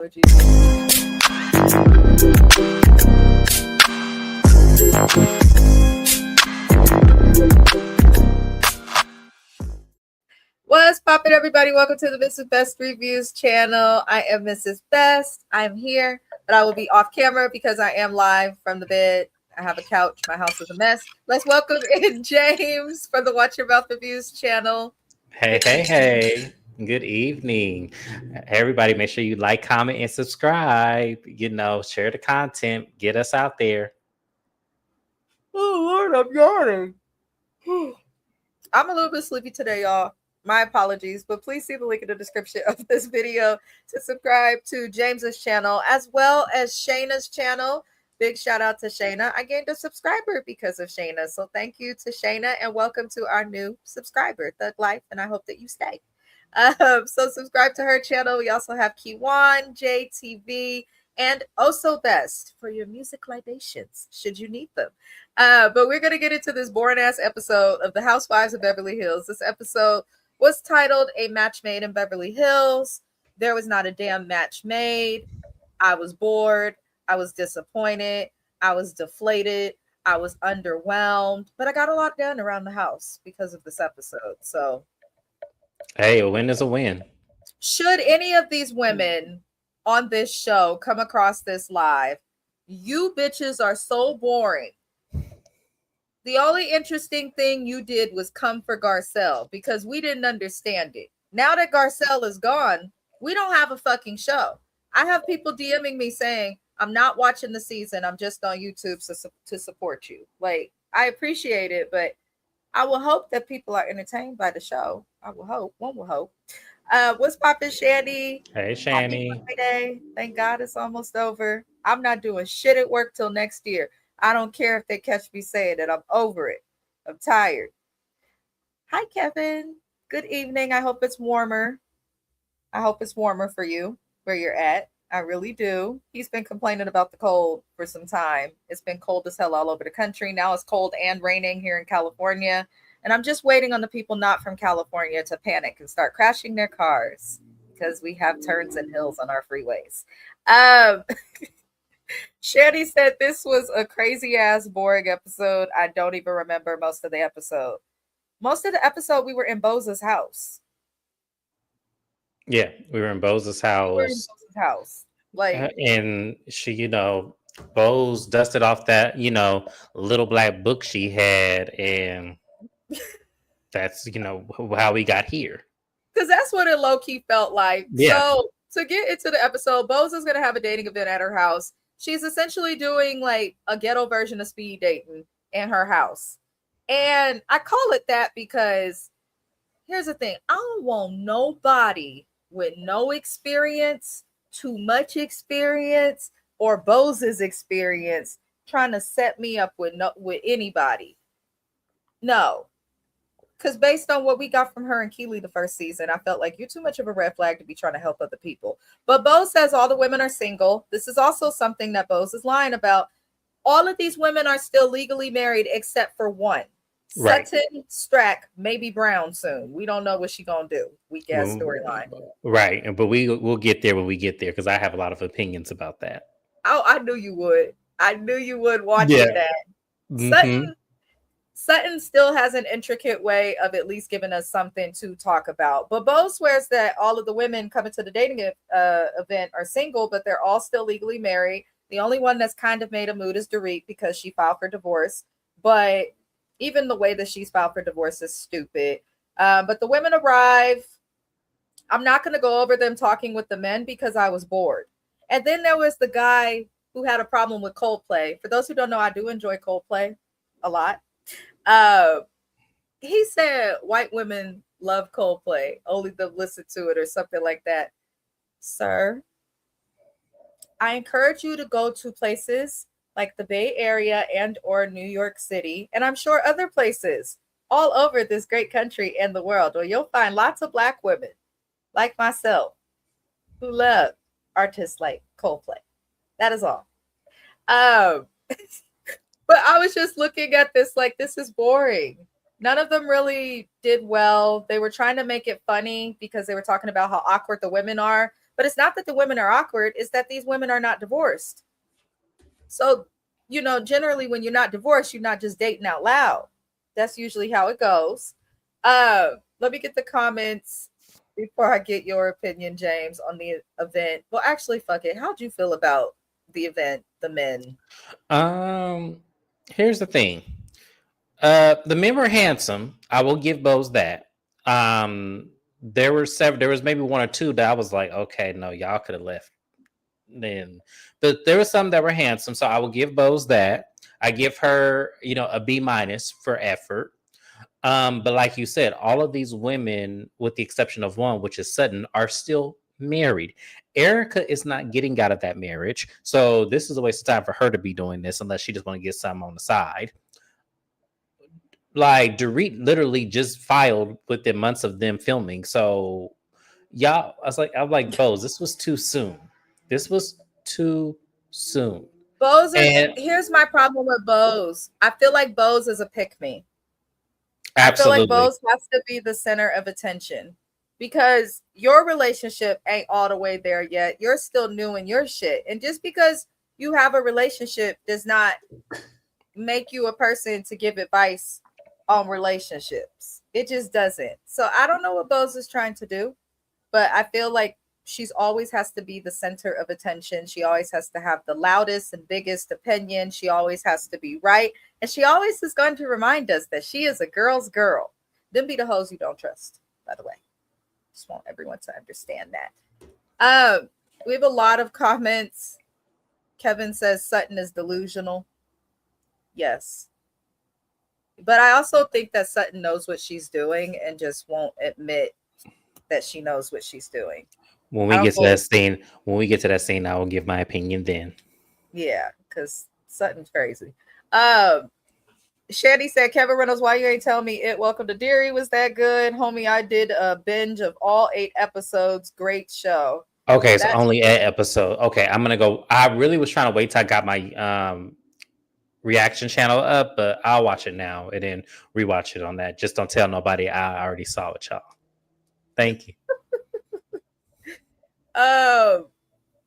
What's poppin', everybody? Welcome to the Mrs. Best Reviews channel. I am Mrs. Best. I am here, but I will be off camera because I am live from the bed. I have a couch. My house is a mess. Let's welcome in James for the Watch Your Mouth Reviews channel. Hey. Good evening. Everybody, make sure you like, comment, and subscribe. Share the content. Get us out there. Oh, Lord, I'm yawning. I'm a little bit sleepy today, y'all. My apologies, but please see the link in the description of this video to subscribe to James's channel as well as Shayna's channel. Big shout out to Shayna. I gained a subscriber because of Shayna. So thank you to Shayna and welcome to our new subscriber, Thug Life, and I hope that you stay. So subscribe to her channel. We also have Kiwan, JTV, and Also Best for your music libations, should you need them. But we're going to get into this boring ass episode of the Housewives of Beverly Hills. This episode was titled A Match Made in Beverly Hills. There was not a damn match made. I was bored. I was disappointed. I was deflated. I was underwhelmed. But I got a lot done around the house because of this episode. So, hey, a win is a win. Should any of these women on this show come across this live, you bitches are so boring. The only interesting thing you did was come for Garcelle because we didn't understand it. Now that Garcelle is gone, we don't have a fucking show. I have people DMing me saying, I'm not watching the season. I'm just on YouTube to support you. Like, I appreciate it, but I will hope that people are entertained by the show. I will hope. One will hope. What's poppin', Shandy? Hey, Shandy. Happy Friday. Thank God it's almost over. I'm not doing shit at work till next year. I don't care if they catch me saying it. I'm over it. I'm tired. Hi, Kevin. Good evening. I hope it's warmer. I hope it's warmer for you where you're at. I really do. He's been complaining about the cold for some time. It's been cold as hell all over the country. Now it's cold and raining here in California. And I'm just waiting on the people not from California to panic and start crashing their cars because we have turns and hills on our freeways. Shandy said this was a crazy ass boring episode. I don't even remember most of the episode. Most of the episode we were in Boza's house. Yeah, we were in Boza's house. Like, and she, Bose dusted off that, little black book she had, and that's, how we got here. Because that's what it low-key felt like. Yeah. So to get into the episode, Bose is going to have a dating event at her house. She's essentially doing like a ghetto version of speed dating in her house. And I call it that because here's the thing. I don't want nobody with no experience, too much experience, or Bose's experience trying to set me up with anybody. No. Because based on what we got from her and Keely the first season, I felt like you're too much of a red flag to be trying to help other people. But Bose says all the women are single. This is also something that Bose is lying about. All of these women are still legally married except for one. Right. Sutton, Strack, maybe Brown soon. We don't know what she's going to do. Weak ass storyline. Right. But we'll get there when we get there because I have a lot of opinions about that. Oh, I knew you would. I knew you would watching that. Mm-hmm. Sutton still has an intricate way of at least giving us something to talk about. But Bo swears that all of the women coming to the dating event are single, but they're all still legally married. The only one that's kind of made a mood is Dorit because she filed for divorce. But even the way that she's filed for divorce is stupid. But the women arrive. I'm not going to go over them talking with the men because I was bored. And then there was the guy who had a problem with Coldplay. For those who don't know, I do enjoy Coldplay a lot. He said white women love Coldplay, only them listen to it or something like that. Sir, I encourage you to go to places like the Bay Area and or New York City, and I'm sure other places all over this great country and the world where you'll find lots of Black women like myself who love artists like Coldplay. That is all. But I was just looking at this like, this is boring. None of them really did well. They were trying to make it funny because they were talking about how awkward the women are. But it's not that the women are awkward, it's that these women are not divorced. So, generally when you're not divorced, you're not just dating out loud. That's usually how it goes. Let me get the comments before I get your opinion, James, on the event. Well, actually, fuck it. How'd you feel about the event, the men? Um, Here's the thing. The men were handsome. I will give Bose that. There were several. There was maybe one or two that I was like, okay, no, y'all could have left then. But there were some that were handsome, so I will give Bose that. I give her, a B minus for effort. But like you said, all of these women, with the exception of one, which is Sutton, are still married. Erica is not getting out of that marriage, so this is a waste of time for her to be doing this unless she just want to get something on the side. Like Dorit literally just filed within months of them filming. So y'all, I'm like, Bose, this was too soon. This was too soon. Bose is And Here's my problem with Bose. I feel like Bose is a pick me. I feel like absolutely. Bose has to be the center of attention because your relationship ain't all the way there yet. You're still new in your shit. And just because you have a relationship does not make you a person to give advice on relationships. It just doesn't. So I don't know what Bose is trying to do, but I feel like she's always has to be the center of attention. She always has to have the loudest and biggest opinion. She always has to be right. And she always is going to remind us that she is a girl's girl. Them be the hoes you don't trust, by the way. Just want everyone to understand that. We have a lot of comments. Kevin says Sutton is delusional. Yes. But I also think that Sutton knows what she's doing and just won't admit that she knows what she's doing. When we get to that scene, I will give my opinion then. Yeah, because Sutton's crazy. Shandy said, Kevin Reynolds, why you ain't tell me it Welcome to Deary was that good? Homie, I did a binge of all 8 episodes. Great show. Okay, it's only an episode. Okay, I'm gonna go. I really was trying to wait till I got my reaction channel up, but I'll watch it now and then rewatch it on that. Just don't tell nobody I already saw it, y'all. Thank you.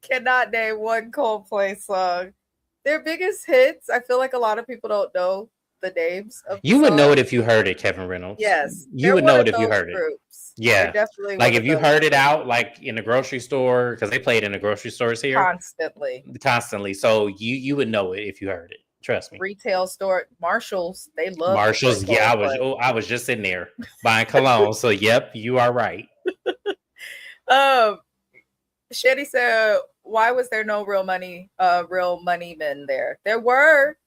Cannot name one Coldplay song. Their biggest hits, I feel like a lot of people don't know the names of the You would know songs. it if you heard it, Kevin Reynolds. Yes, You would know it if you heard groups. it. Yeah, definitely like if you heard it out, like in the grocery store, because they play it in the grocery stores here constantly. So you would know it if you heard it. Trust me. Retail store, Marshalls, they love Marshalls. Yeah, I was just in there buying cologne. So yep, you are right. Shetty said, why was there no real money men there? There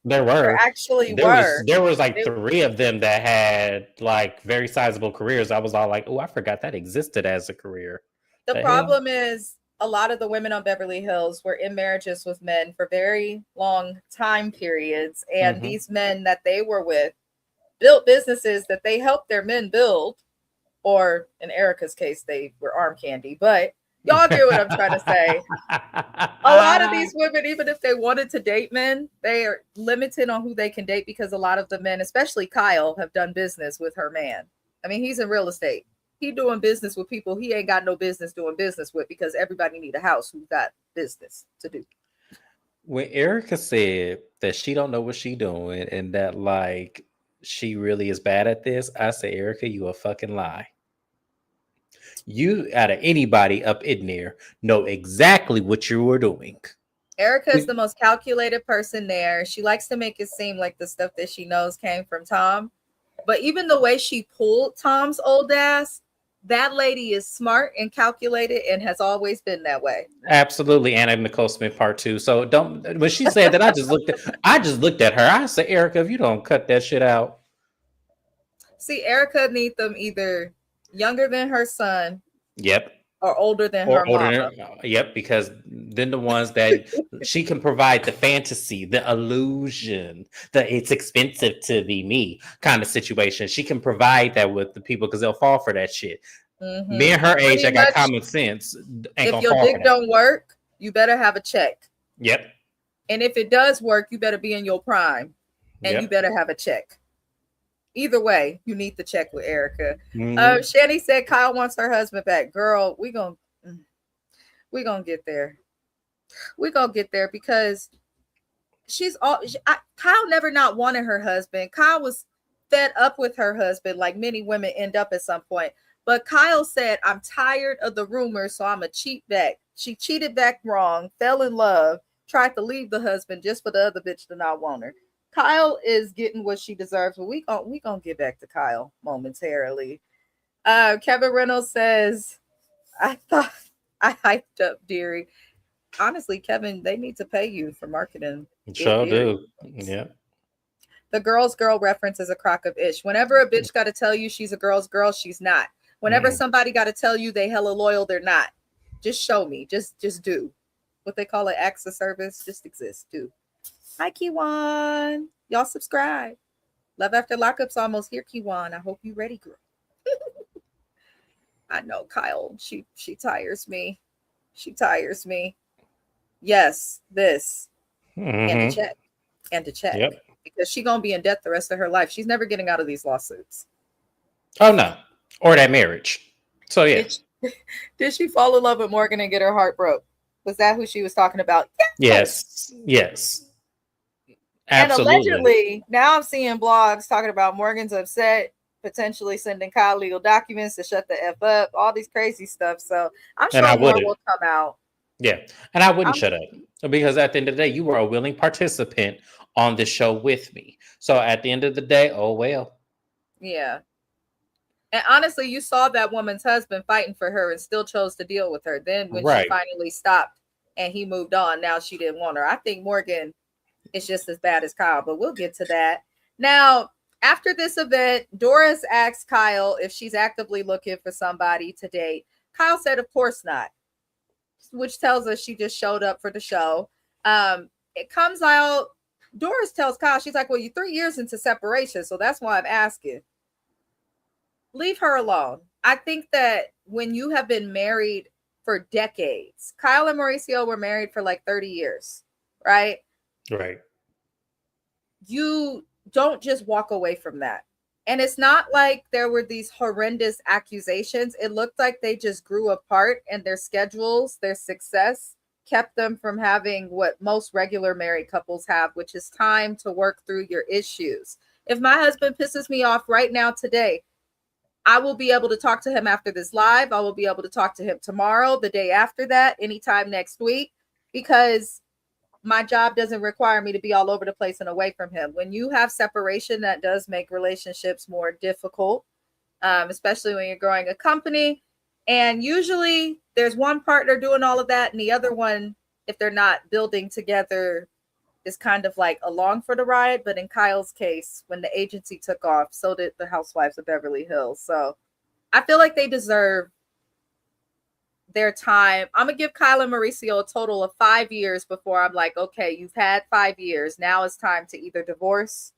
actually were. There was like 3 of them that had like very sizable careers. I was all like, oh, I forgot that existed as a career. The problem is a lot of the women on Beverly Hills were in marriages with men for very long time periods. And these men that they were with built businesses that they helped their men build, or in Erica's case, they were arm candy. But y'all get what I'm trying to say. A lot of these women, even if they wanted to date men, they are limited on who they can date because a lot of the men, especially Kyle, have done business with her man. I mean, he's in real estate. He doing business with people he ain't got no business doing business with because everybody need a house who got business to do. When Erica said that she don't know what she doing and that like she really is bad at this, I said, Erica, you a fucking lie. You out of anybody up in there know exactly what you were doing. Erica is the most calculated person there. She likes to make it seem like the stuff that she knows came from Tom. But even the way she pulled Tom's old ass, that lady is smart and calculated and has always been that way. Absolutely, Anna Nicole Smith part 2. So don't. When she said that, I just looked at her. I said, Erica, if you don't cut that shit out. See, Erica needs them either younger than her son. Yep. Or older than her mama. Yep, because then the ones that she can provide the fantasy, the illusion, that it's expensive to be me kind of situation. She can provide that with the people because they'll fall for that shit. Me and her age, I got common sense. If your dick don't work, you better have a check. Yep. And if it does work, you better be in your prime, and you better have a check. Either way, you need to check with Erica. Shanny said Kyle wants her husband back. Girl, We gonna get there. We gonna get there because Kyle never not wanted her husband. Kyle was fed up with her husband, like many women end up at some point. But Kyle said, "I'm tired of the rumors, so I'm a cheat back." She cheated back wrong, fell in love, tried to leave the husband just for the other bitch to not want her. Kyle is getting what she deserves, but we gonna get back to Kyle momentarily. Kevin Reynolds says, "I thought I hyped up Deary." Honestly, Kevin, they need to pay you for marketing it, Sure Deary. do. Yeah. The girl's girl reference is a crock of ish. Whenever a bitch got to tell you she's a girl's girl, she's not. Whenever Mm. somebody got to tell you they hella loyal, they're not. Just show me. Just do. What they call it, acts of service. Just exist. Do. Hi, Kiwan. Y'all subscribe. Love After Lockup's almost here, Kiwan. I hope you ready, girl. I know, Kyle. She tires me. She tires me. Yes, this and to Mm-hmm. check and to check Yep. because she gonna be in debt the rest of her life. She's never getting out of these lawsuits. Oh no. Or that marriage. So yeah. Did she, did she fall in love with Morgan and get her heart broke? Was that who she was talking about? Yes. Yes. Yes. And Absolutely. allegedly, now I'm seeing blogs talking about Morgan's upset, potentially sending Kyle legal documents to shut the F up, all these crazy stuff. So I'm And I sure more wouldn't. will come out. Yeah. And I wouldn't I'm, shut up. Because at the end of the day, you were a willing participant on this show with me. So at the end of the day, oh well. yeah. And honestly, you saw that woman's husband fighting for her and still chose to deal with her. Then when she Right. finally stopped and he moved on, now she didn't want her. I think Morgan is just as bad as Kyle, but we'll get to that. Now, after this event, Doris asked Kyle if she's actively looking for somebody to date. Kyle said, of course not, which tells us she just showed up for the show. It comes out, Doris tells Kyle, she's like, well, you're 3 years into separation, so that's why I'm asking. Leave her alone. I think that when you have been married for decades, Kyle and Mauricio were married for like 30 years, right? Right. You don't just walk away from that. And it's not like there were these horrendous accusations. It looked like they just grew apart and their schedules, their success kept them from having what most regular married couples have, which is time to work through your issues. If my husband pisses me off right now today, I will be able to talk to him after this live. I will be able to talk to him tomorrow, the day after that, anytime next week, because my job doesn't require me to be all over the place and away from him. When you have separation, that does make relationships more difficult, especially when you're growing a company. And usually there's one partner doing all of that, and the other one, if they're not building together, is kind of like along for the ride. But in Kyle's case, when the agency took off, so did the Housewives of Beverly Hills. So I feel like they deserve their time. I'm gonna give Kyle and Mauricio a total of 5 years before I'm like, okay, you've had 5 years. Now it's time to either divorce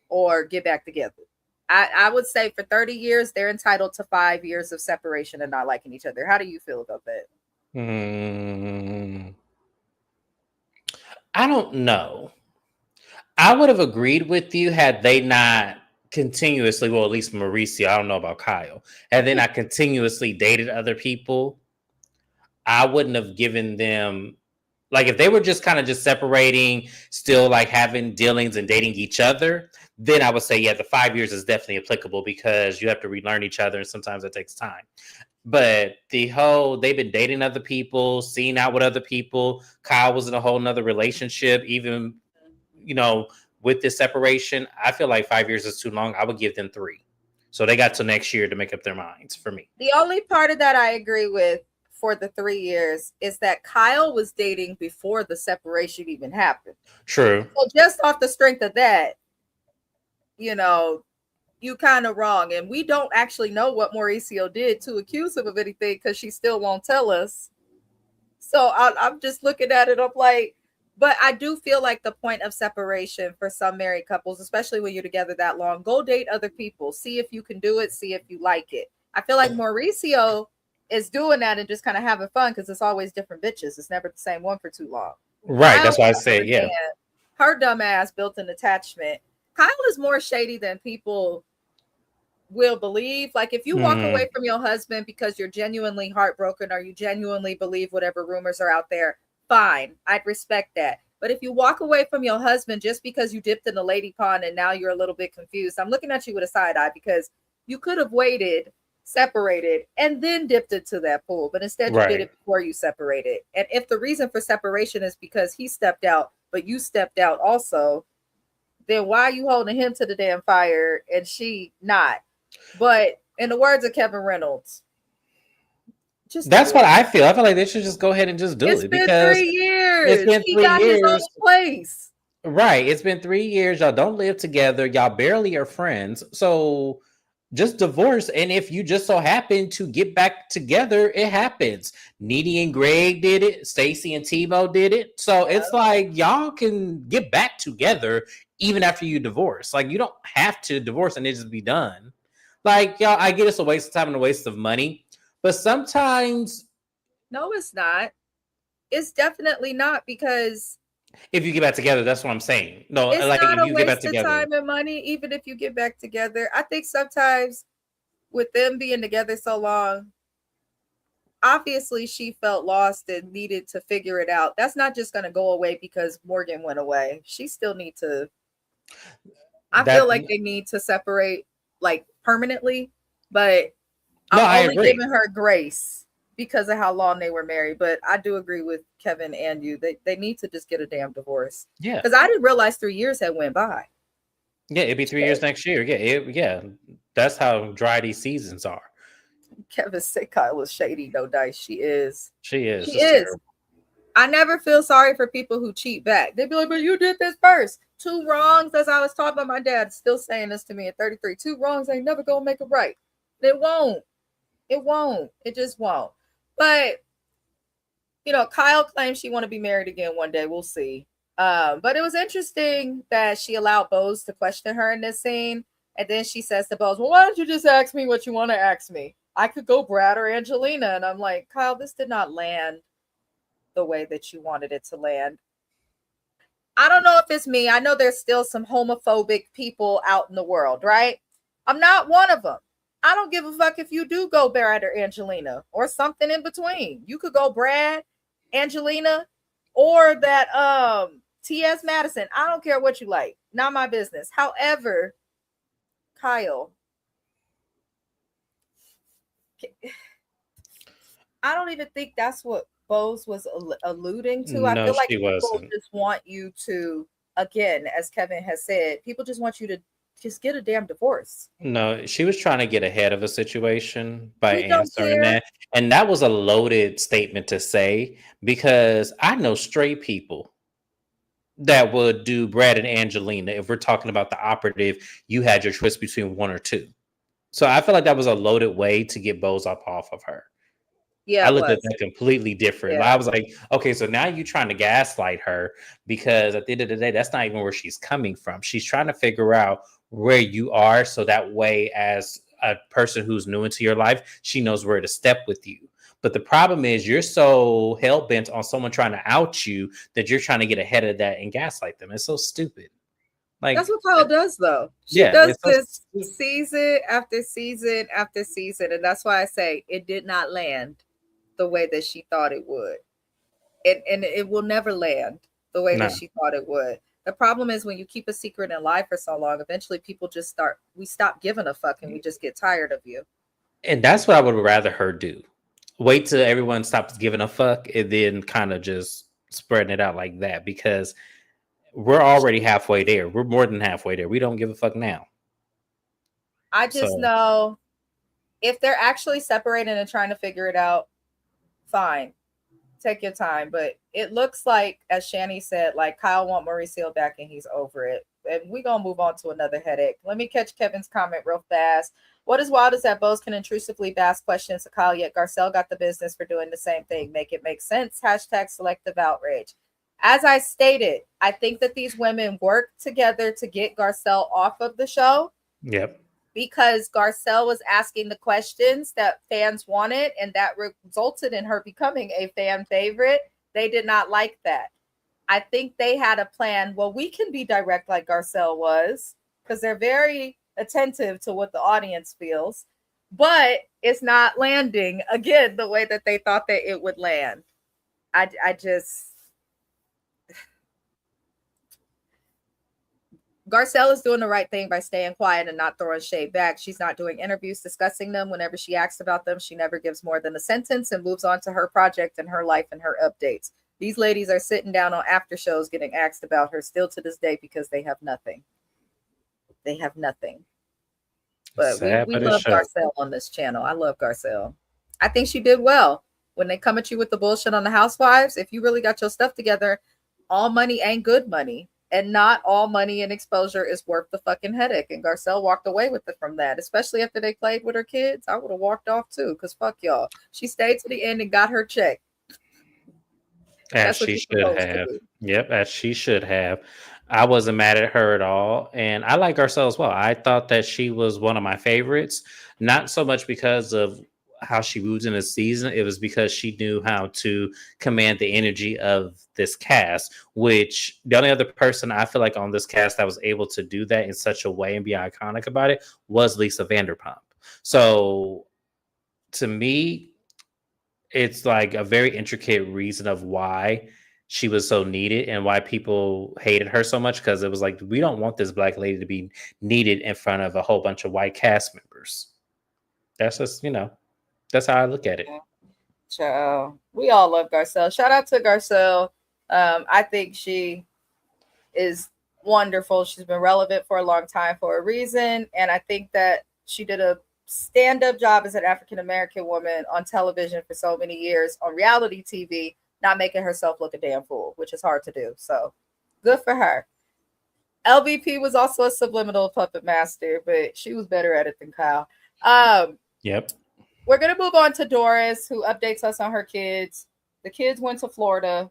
or get back together. I would say for 30 years, they're entitled to 5 years of separation and not liking each other. How do you feel about that? Mm, I don't know. I would have agreed with you had they not continuously, well, at least Mauricio, I don't know about Kyle, had they not continuously dated other people. I wouldn't have given them, like, if they were just kind of just separating, still like having dealings and dating each other, then I would say, yeah, the 5 years is definitely applicable because you have to relearn each other and sometimes it takes time. But the whole, they've been dating other people, seeing out with other people. Kyle was in a whole nother relationship, even, you know, with this separation. I feel like 5 years is too long. I would give them 3. So they got till next year to make up their minds for me. The only part of that I agree with for the 3 years is that Kyle was dating before the separation even happened. True. So just off the strength of that, you know, you kind of wrong. And we don't actually know what Mauricio did to accuse him of anything because she still won't tell us. So I'm just looking at it. I'm like, but I do feel like the point of separation for some married couples, especially when you're together that long, go date other people. See if you can do it. See if you like it. I feel like Mauricio is doing that and just kind of having fun because it's always different bitches. It's never the same one for too long. Right. Kyle, That's why I on the said, other yeah. hand, her dumb ass built an attachment. Kyle is more shady than people will believe. Like if you walk Mm-hmm. away from your husband because you're genuinely heartbroken or you genuinely believe whatever rumors are out there, fine, I'd respect that. But if you walk away from your husband just because you dipped in the lady pond and now you're a little bit confused, I'm looking at you with a side eye, because you could have waited, separated, and then dipped into that pool, but instead you did Right. it before you separated. And if the reason for separation is because he stepped out but you stepped out also, then why are you holding him to the damn fire and she not? But in the words of Kevin Reynolds, just do That's what it. I feel. I feel like they should just go ahead and just do It's it been because 3 years. it's been He three got his own years. place. Right. It's been 3 years. Y'all don't live together. Y'all barely are friends. So just divorce. And if you just so happen to get back together, it happens. Needy and Greg did it. Stacy and Tebow did it. So Yeah. it's like y'all can get back together even after you divorce. Like you don't have to divorce and it just be done. Like y'all, I get it's a waste of time and a waste of money. But sometimes No, it's not. It's definitely not, because if you get back together, that's what I'm saying. No, it's like not if a you get back waste of together. time and money, even if you get back together. I think sometimes with them being together so long, obviously she felt lost and needed to figure it out. That's not just going to go away because Morgan went away. She still need to, I feel That like they need to separate like permanently, but no, I'm I only agree. giving her grace because of how long they were married. But I do agree with Kevin and you. They need to just get a damn divorce. Yeah. Because I didn't realize 3 years had went by. Yeah, it'd be 3 years next year. Yeah. That's how dry these seasons are. Kevin said Kyle is shady, no dice. She is. She is. She It's is. terrible. I never feel sorry for people who cheat back. They'd be like, but you did this first. Two wrongs, as I was taught by my dad, still saying this to me at 33. Two wrongs ain't never gonna make it right. It won't. It won't. It just won't. But Kyle claims she want to be married again one day. We'll see. But it was interesting that she allowed Bose to question her in this scene. And then she says to Bose, well, why don't you just ask me what you want to ask me? I could go Brad or Angelina. And I'm like, Kyle, this did not land the way that you wanted it to land. I don't know if it's me. I know there's still some homophobic people out in the world, right? I'm not one of them. I don't give a fuck if you do go Brad or Angelina or something in between. You could go Brad, Angelina, or that T.S. Madison. I don't care what you like. Not my business. However, Kyle, I don't even think that's what Bose was alluding to. I No, feel like she people wasn't. just want you to, again, as Kevin has said, people just want you to just get a damn divorce. No, she was trying to get ahead of a situation by We don't answering care. that. And that was a loaded statement to say because I know straight people that would do Brad and Angelina if we're talking about the operative, you had your choice between one or two. So I feel like that was a loaded way to get Bose up off of her. Yeah, I it looked at was. that completely different. Yeah. I was like, okay, so now you're trying to gaslight her because at the end of the day, that's not even where she's coming from. She's trying to figure out where you are so that way, as a person who's new into your life, she knows where to step with you. But the problem is, you're so hell bent on someone trying to out you that you're trying to get ahead of that and gaslight them. It's so stupid. That's Like, what Kyle does, though. She yeah, does it's so this stupid. season after season after season. And that's why I say it did not land the way that she thought it would. And it will never land the way that No. she thought it would. The problem is when you keep a secret in life for so long, eventually people just we stop giving a fuck and we just get tired of you. And that's what I would rather her do. Wait till everyone stops giving a fuck and then kind of just spreading it out like that because we're already halfway there. We're more than halfway there. We don't give a fuck now. I just So know if they're actually separating and trying to figure it out, fine. Take your time. But it looks like, as Shani said, like Kyle want Mauricio back and he's over it. And we're gonna move on to another headache. Let me catch Kevin's comment real fast. What is wild is that Bose can intrusively ask questions to Kyle, yet Garcelle got the business for doing the same thing. Make it make sense. Hashtag selective outrage. As I stated, I think that these women work together to get Garcelle off of the show yep. because Garcelle was asking the questions that fans wanted, and that resulted in her becoming a fan favorite. They did not like that. I think they had a plan. Well, we can be direct like Garcelle was because they're very attentive to what the audience feels, but it's not landing again the way that they thought that it would land. I just Garcelle is doing the right thing by staying quiet and not throwing shade back. She's not doing interviews discussing them. Whenever she asks about them, she never gives more than a sentence and moves on to her project and her life and her updates. These ladies are sitting down on after shows getting asked about her still to this day because they have nothing. They have nothing. But Sad, we but it's love true. Garcelle on this channel. I love Garcelle. I think she did well. When they come at you with the bullshit on the Housewives, if you really got your stuff together, all money ain't good money. And not all money and exposure is worth the fucking headache. And Garcelle walked away with it from that, especially after they played with her kids. I would have walked off too, because fuck y'all. She stayed to the end and got her check. As That's what she you're should supposed to have. do. Yep, as she should have. I wasn't mad at her at all. And I like Garcelle as well. I thought that she was one of my favorites, not so much because of how she moved in the season. It was because she knew how to command the energy of this cast, which the only other person I feel like on this cast that was able to do that in such a way and be iconic about it was Lisa Vanderpump. So to me, it's like a very intricate reason of why she was so needed and why people hated her so much, because it was like, we don't want this black lady to be needed in front of a whole bunch of white cast members. That's just, that's how I look at it. Ciao. We all love Garcelle. Shout out to Garcelle. I think she is wonderful. She's been relevant for a long time for a reason. And I think that she did a stand-up job as an African American woman on television for so many years on reality TV, not making herself look a damn fool, which is hard to do. So good for her. LVP was also a subliminal puppet master, but she was better at it than Kyle. Yep. We're going to move on to Doris, who updates us on her kids. The kids went to Florida.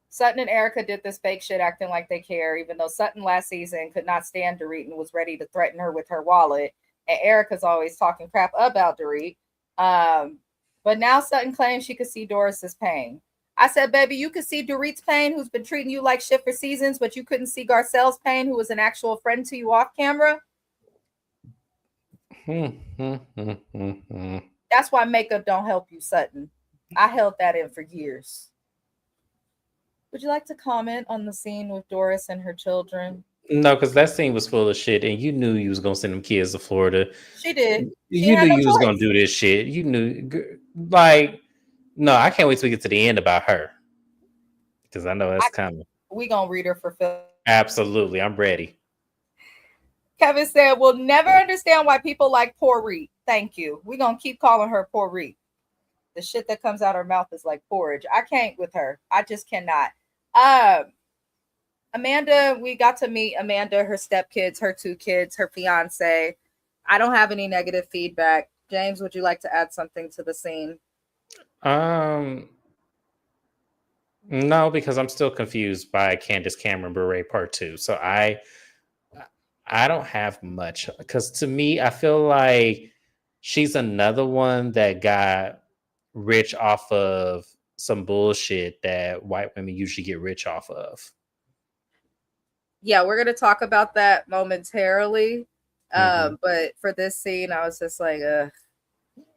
Sutton and Erica did this fake shit acting like they care, even though Sutton last season could not stand Dorit and was ready to threaten her with her wallet. And Erica's always talking crap about Dorit. But now Sutton claims she could see Doris's pain. I said, baby, you could see Dorit's pain, who's been treating you like shit for seasons, but you couldn't see Garcelle's pain, who was an actual friend to you off camera. That's why makeup don't help you, Sutton. I held that in for years. Would you like to comment on the scene with Doris and her children? No, because that scene was full of shit, and you knew you was gonna send them kids to Florida. She did. You knew you was gonna do this shit. You knew, like, no, I can't wait till we get to the end about her, because I know that's coming. We gonna read her for Phil. Absolutely, I'm ready. Kevin said, "We'll never understand why people like Porreet. Thank you. We're gonna keep calling her Porreet. The shit that comes out her mouth is like porridge. I can't with her. I just cannot." Amanda, we got to meet Amanda, her stepkids, her two kids, her fiance. I don't have any negative feedback. James, would you like to add something to the scene? No, because I'm still confused by Candace Cameron Bure Part 2. So I don't have much, because to me, I feel like she's another one that got rich off of some bullshit that white women usually get rich off of. Yeah, we're gonna talk about that momentarily. But for this scene, I was just like,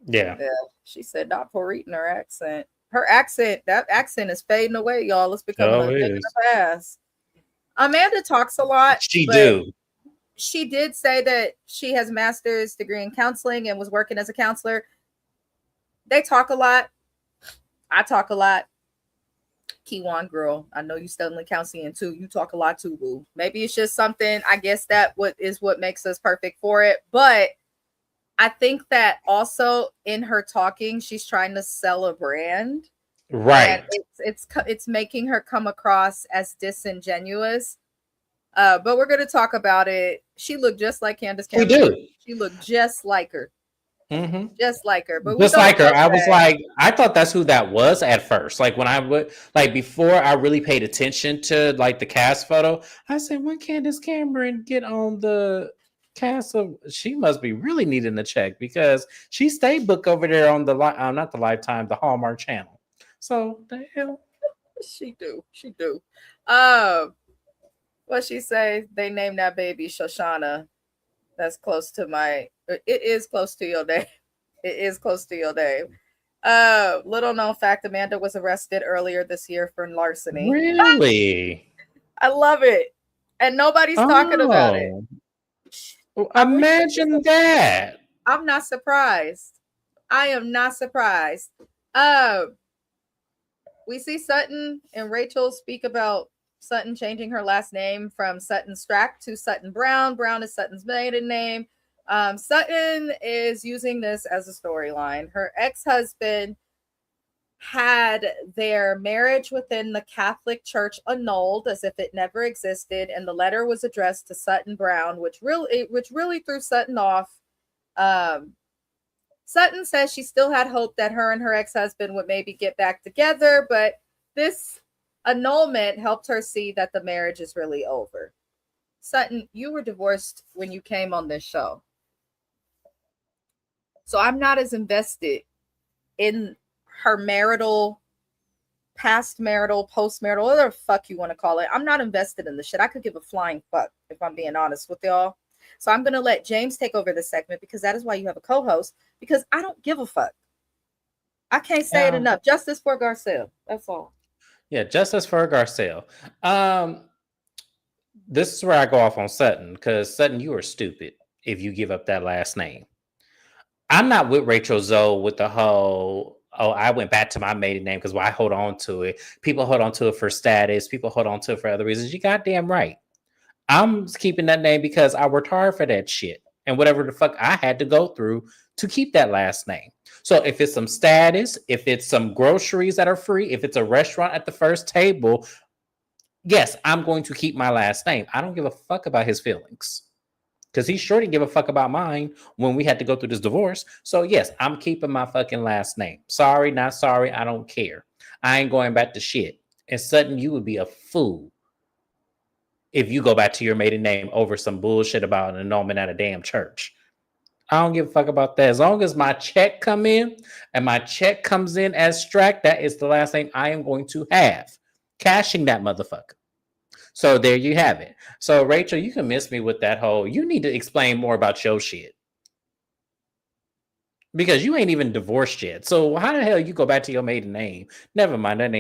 yeah. She said not Porreet in her accent. Her accent, that accent is fading away, y'all. It's becoming a thing of the past. Amanda talks a lot. She do. She did say that she has a master's degree in counseling and was working as a counselor. They talk a lot. I talk a lot. Kiwan girl, I know you studying counseling too. You talk a lot too, boo. Maybe it's just something, I guess that what makes us perfect for it. But I think that also in her talking, she's trying to sell a brand. Right. And it's making her come across as disingenuous. But we're gonna talk about it. She looked just like Candace Cameron. She do. She looked just like her. Mm-hmm. Just like her. But just like her. I was like, I thought that's who that was at first. Like when I would, like before I really paid attention to like the cast photo, I said, when Candace Cameron get on the cast of, she must be really needing a check, because she stayed booked over there on the not the Lifetime, the Hallmark channel. So the hell, she do. What she say? They named that baby Shoshana. That's close to my. It is close to your name. It is close to your name. Little known fact: Amanda was arrested earlier this year for larceny. Really? I love it, and nobody's talking about it. Oh, I'm leaving this. imagine that. I'm not surprised. I am not surprised. Uh, we see Sutton and Rachel speak about Sutton changing her last name from Sutton Strack to Sutton Brown. Brown is Sutton's maiden name. Sutton is using this as a storyline. Her ex-husband had their marriage within the Catholic Church annulled as if it never existed, and the letter was addressed to Sutton Brown, which really threw Sutton off. Sutton says she still had hope that her and her ex-husband would maybe get back together, but this annulment helped her see that the marriage is really over. Sutton, you were divorced when you came on this show. So I'm not as invested in her marital, past marital, post-marital, whatever the fuck you want to call it. I'm not invested in the shit. I could give a flying fuck if I'm being honest with y'all. So I'm going to let James take over this segment because that is why you have a co-host, because I don't give a fuck. I can't say it enough. Justice for Garcelle. That's all. Yeah, justice for Garcelle. This is where I go off on Sutton, because Sutton, you are stupid if you give up that last name. I'm not with Rachel Zoe with the whole, oh, I went back to my maiden name because I hold on to it. People hold on to it for status. People hold on to it for other reasons. You goddamn right. I'm keeping that name because I worked hard for that shit and whatever the fuck I had to go through to keep that last name. So if it's some status, if it's some groceries that are free, if it's a restaurant at the first table, yes, I'm going to keep my last name. I don't give a fuck about his feelings because he sure didn't give a fuck about mine when we had to go through this divorce. So yes, I'm keeping my fucking last name. Sorry, not sorry. I don't care. I ain't going back to shit. And Sutton, you would be a fool if you go back to your maiden name over some bullshit about an annulment at a damn church. I don't give a fuck about that. As long as my check come in and my check comes in as Strack, that is the last name I am going to have. Cashing that motherfucker. So there you have it. So Rachel, you can miss me with that whole, you need to explain more about your shit. Because you ain't even divorced yet. So how the hell you go back to your maiden name? Never mind, that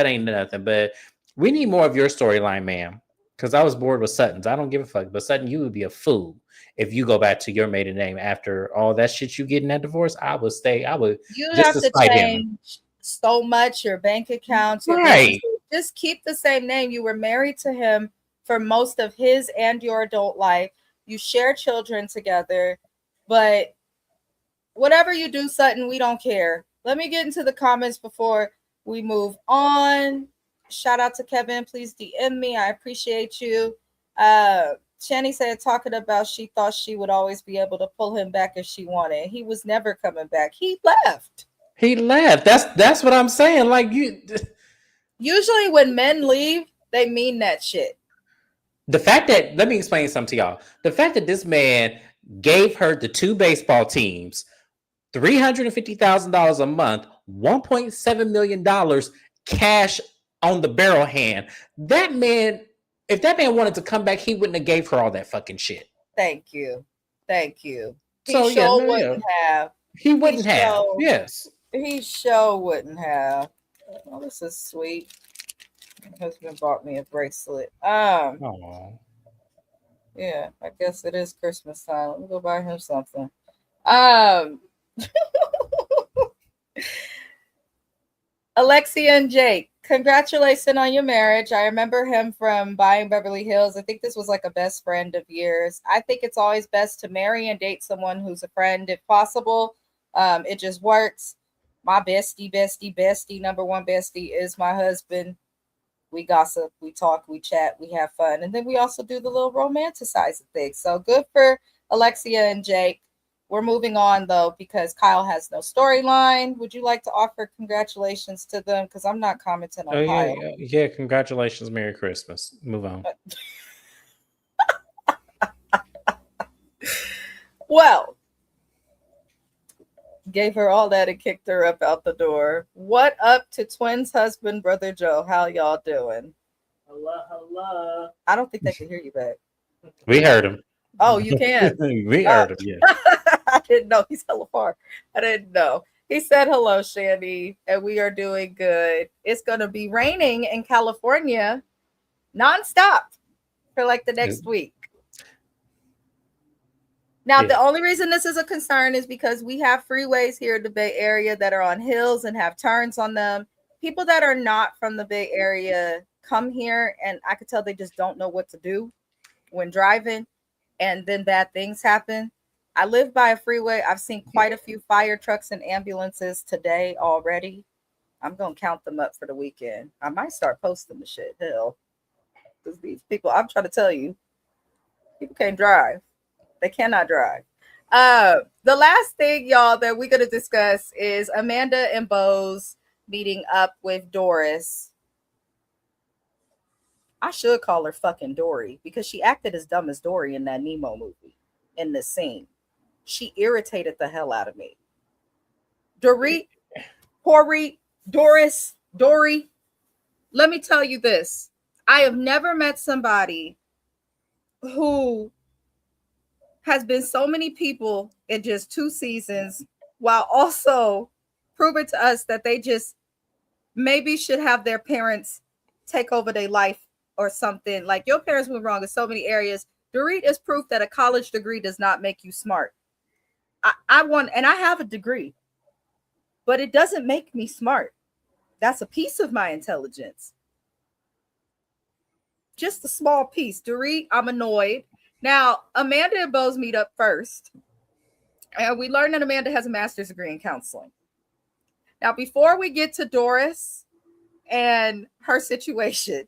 ain't nothing. But we need more of your storyline, ma'am. Because I was bored with Sutton's. I don't give a fuck. But Sutton, you would be a fool if you go back to your maiden name after all that shit you get in that divorce. I would You just have to to spite him. change so much your bank accounts, your Right. business. Just keep the same name. You were married to him for most of his and your adult life. You share children together, but whatever you do, Sutton, we don't care. Let me get into the comments before we move on. Shout out to Kevin. Please DM me. I appreciate you. Shani said, talking about she thought she would always be able to pull him back if she wanted. He was never coming back. He left. He left. That's what I'm saying. Like you. Usually when men leave, they mean that shit. The fact that, let me explain something to y'all. The fact that this man gave her the two baseball teams, $350,000 a month, $1.7 million cash on the barrel hand. That man, if that man wanted to come back, he wouldn't have gave her all that fucking shit. Thank you. He So wouldn't have. He wouldn't have. Yes. He sure wouldn't have. Oh, this is sweet. My husband bought me a bracelet. Aww. Yeah, I guess it is Christmas time. Let me go buy him something. Alexia and Jake, congratulations on your marriage. I remember him from Buying Beverly Hills. I think this was like a best friend of yours. I think it's always best to marry and date someone who's a friend if possible. It just works. My bestie, number one bestie is my husband. We gossip, we talk, we chat, we have fun. And then we also do the little romanticizing thing. So good for Alexia and Jake. We're moving on, though, because Kyle has no storyline. Would you like to offer congratulations to them? Because I'm not commenting on Kyle. Yeah, congratulations. Merry Christmas. Move on. Well, gave her all that and kicked her up out the door. What up to twins husband, brother Joe? How y'all doing? Hello. I don't think they can hear you back. We heard him. Oh, you can. We heard him. Yeah. I didn't know. He's hella far. I didn't know. He said hello, Shandy, and we are doing good. It's going to be raining in California nonstop for like the next week. Now, the only reason this is a concern is because we have freeways here in the Bay Area that are on hills and have turns on them. People that are not from the Bay Area come here, and I could tell they just don't know what to do when driving, and then bad things happen. I live by a freeway. I've seen quite a few fire trucks and ambulances today already. I'm going to count them up for the weekend. I might start posting the shit. Hell, because these people, I'm trying to tell you, people can't drive. They cannot drive. The last thing, y'all, that we're going to discuss is Amanda and Bo's meeting up with Doris. I should call her fucking Dory because she acted as dumb as Dory in that Nemo movie in this scene. She irritated the hell out of me. Dory, Doris, Dory. Let me tell you this. I have never met somebody who has been so many people in just 2 seasons while also proving to us that they just maybe should have their parents take over their life or something. Like, your parents went wrong in so many areas. Dorit is proof that a college degree does not make you smart. I want, and I have a degree, but it doesn't make me smart. That's a piece of my intelligence. Just a small piece. Dorit, I'm annoyed. Now, Amanda and Bo's meet up first. And we learned that Amanda has a master's degree in counseling. Now, before we get to Doris and her situation,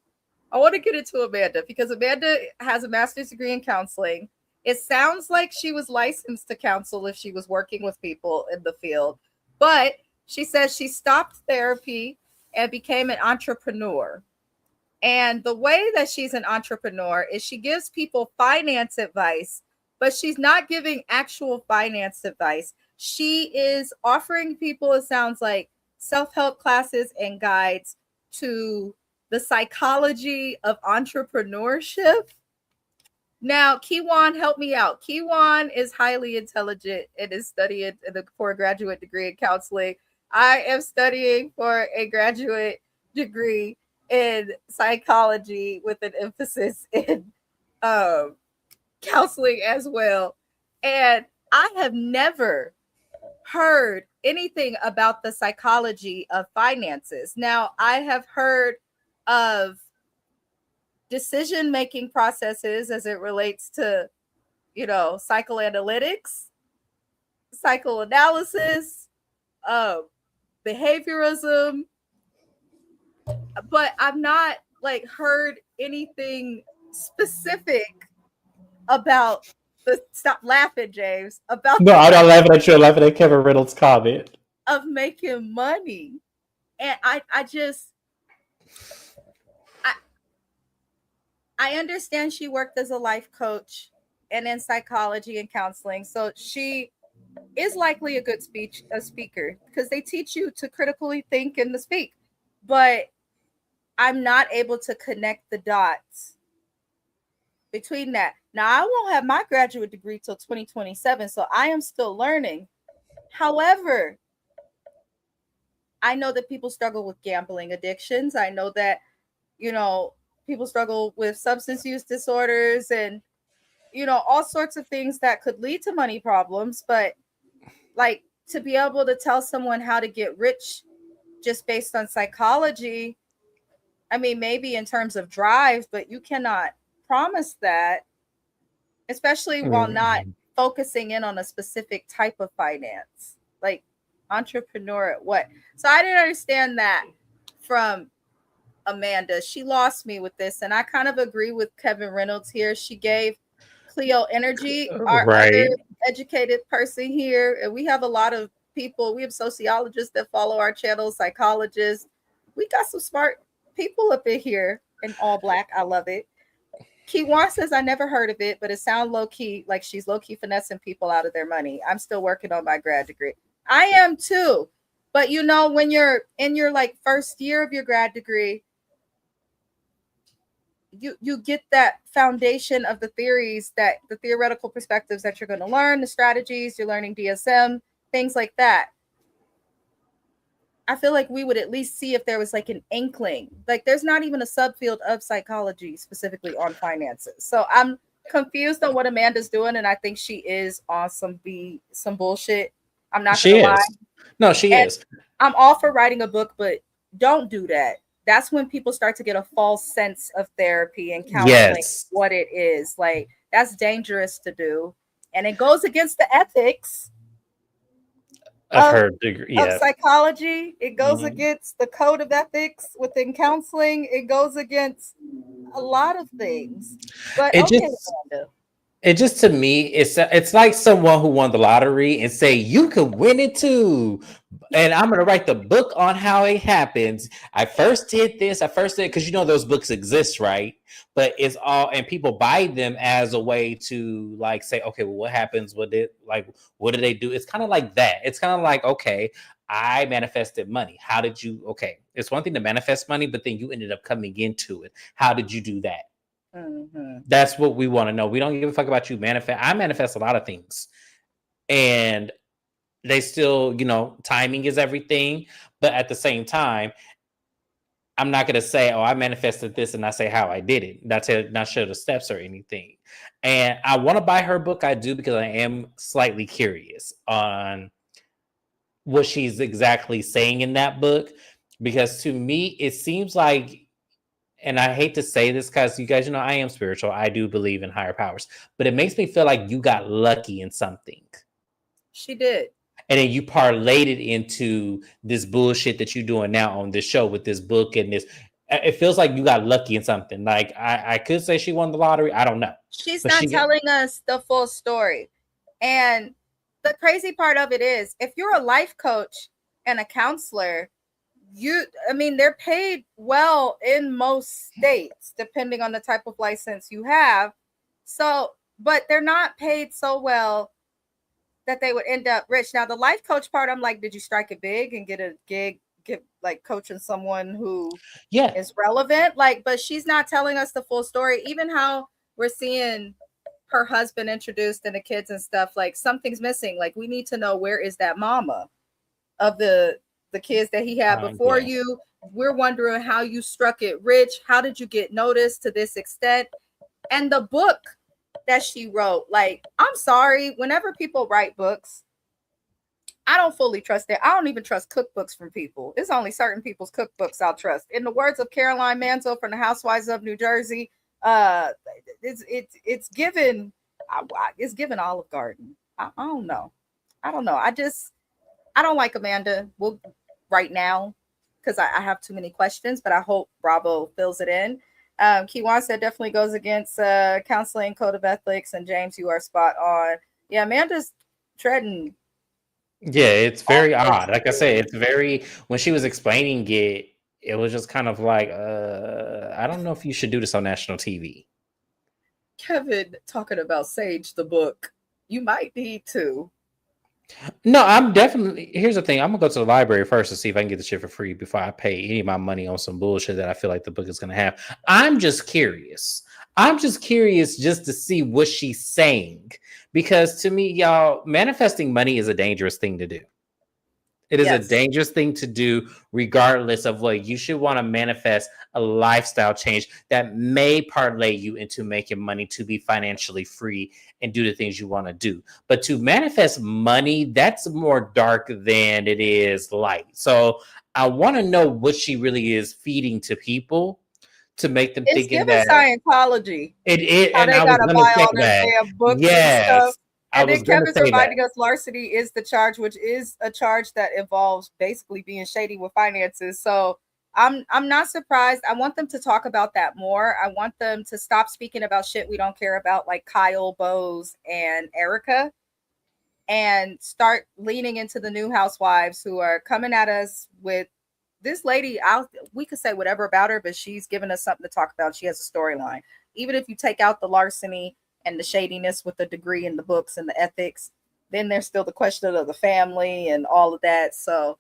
I want to get into Amanda because Amanda has a master's degree in counseling. It sounds like she was licensed to counsel if she was working with people in the field, but she says she stopped therapy and became an entrepreneur. And the way that she's an entrepreneur is she gives people finance advice, but she's not giving actual finance advice. She is offering people, it sounds like, self-help classes and guides to the psychology of entrepreneurship. Now, Kiwan, help me out. Kiwan is highly intelligent and is studying for a graduate degree in counseling. I am studying for a graduate degree in psychology with an emphasis in counseling as well. And I have never heard anything about the psychology of finances. Now, I have heard of decision-making processes as it relates to, psychoanalytics, psychoanalysis, behaviorism, but I've not heard anything specific about the, stop laughing, James, about no, I'm not laughing at you. I'm laughing at Kevin Reynolds' comment of making money. And I understand she worked as a life coach and in psychology and counseling. So she is likely a good speaker because they teach you to critically think and to speak. But I'm not able to connect the dots between that. Now, I won't have my graduate degree till 2027, so I am still learning. However, I know that people struggle with gambling addictions. I know that, people struggle with substance use disorders and, all sorts of things that could lead to money problems. But to be able to tell someone how to get rich just based on psychology, I mean, maybe in terms of drive, but you cannot promise that, especially while not focusing in on a specific type of finance, like entrepreneur at what. So I didn't understand that from Amanda. She lost me with this, and I kind of agree with Kevin Reynolds here. She gave Cleo energy, our other educated person here, and we have a lot of people. We have sociologists that follow our channel, psychologists. We got some smart people up in here in all black. I love it. Kiwan says, I never heard of it, but it sounds low-key, like she's low-key finessing people out of their money. I'm still working on my grad degree. I am too. But when you're in your first year of your grad degree, you get that foundation of the theories, that the theoretical perspectives that you're going to learn, the strategies, you're learning DSM, things like that. I feel like we would at least see if there was like an inkling. Like there's not even a subfield of psychology specifically on finances. So I'm confused on what Amanda's doing, and I think she is on some bullshit. I'm not She gonna lie. is. No, she And is. I'm all for writing a book, but don't do that. That's when people start to get a false sense of therapy and counseling, Yes. what it is. Like that's dangerous to do. And it goes against the ethics Of her degree. of Yeah. psychology. It goes Mhm. against the code of ethics within counseling. It goes against a lot of things. But It okay, just Amanda. it just to me it's like someone who won the lottery and say you could win it too, and I'm gonna write the book on how it happens. I first did this, I first did, because you know those books exist, right? But it's all, and people buy them as a way to like say, okay, well, what happens with it, like what do they do? It's kind of like that. It's kind of like, okay, I manifested money. How did you? Okay, it's one thing to manifest money, but then you ended up coming into it. How did you do that? Mm-hmm. That's what we want to know. We don't give a fuck about you manifest. I manifest a lot of things, and they still, timing is everything. But at the same time, I'm not gonna say, "Oh, I manifested this," and I say how I did it. Not show the steps or anything. And I want to buy her book. I do, because I am slightly curious on what she's exactly saying in that book. Because to me, it seems like, and I hate to say this because you guys, I am spiritual. I do believe in higher powers, but it makes me feel like you got lucky in something. She did. And then you parlayed it into this bullshit that you're doing now on this show with this book and this. It feels like you got lucky in something. Like I could say she won the lottery. I don't know, She's but not she got. telling us the full story. And the crazy part of it is, if you're a life coach and a counselor, they're paid well in most states, depending on the type of license you have. So, but they're not paid so well that they would end up rich. Now, the life coach part, I'm like, did you strike it big and get a gig, get like coaching someone who Yeah. is relevant? Like, but she's not telling us the full story. Even how we're seeing her husband introduced and the kids and stuff, like something's missing. Like, we need to know, where is that mama of the kids that he had before Yeah. you. We're wondering how you struck it rich. How did you get noticed to this extent? And the book that she wrote, like, I'm sorry, whenever people write books, I don't fully trust it. I don't even trust cookbooks from people. It's only certain people's cookbooks I'll trust. In the words of Caroline Manzo from the Housewives of New Jersey, uh, it's given, it's given Olive Garden. I don't know. I don't know. I don't like Amanda right now, because I have too many questions, but I hope Bravo fills it in. Kiwan said definitely goes against counseling, code of ethics, and James, you are spot on. Yeah, Amanda's treading. Yeah, it's very odd. Like I said, it's very, when she was explaining it, it was just kind of like, I don't know if you should do this on national TV. Kevin talking about Sage the book. You might need to. No, I'm definitely. Here's the thing. I'm gonna go to the library first to see if I can get the shit for free before I pay any of my money on some bullshit that I feel like the book is gonna have. I'm just curious. I'm just curious just to see what she's saying, because to me, y'all, manifesting money is a dangerous thing to do. It is a Yes. dangerous thing to do, regardless of what. You should want to manifest a lifestyle change that may parlay you into making money to be financially free and do the things you want to do. But to manifest money, that's more dark than it is light. So I want to know what she really is feeding to people to make them It's thinking given that Scientology. it, How and they I was gotta going to buy say all them that. damn books and stuff. Yes, I And then was going to Kevin's say that. reminding us larceny is the charge, which is a charge that involves basically being shady with finances. So I'm not surprised. I want them to talk about that more. I want them to stop speaking about shit we don't care about, like Kyle, Bose, and Erica, and start leaning into the new housewives who are coming at us with this lady. We could say whatever about her, but she's given us something to talk about. She has a storyline. Even if you take out the larceny and the shadiness with the degree in the books and the ethics, then there's still the question of the family and all of that. So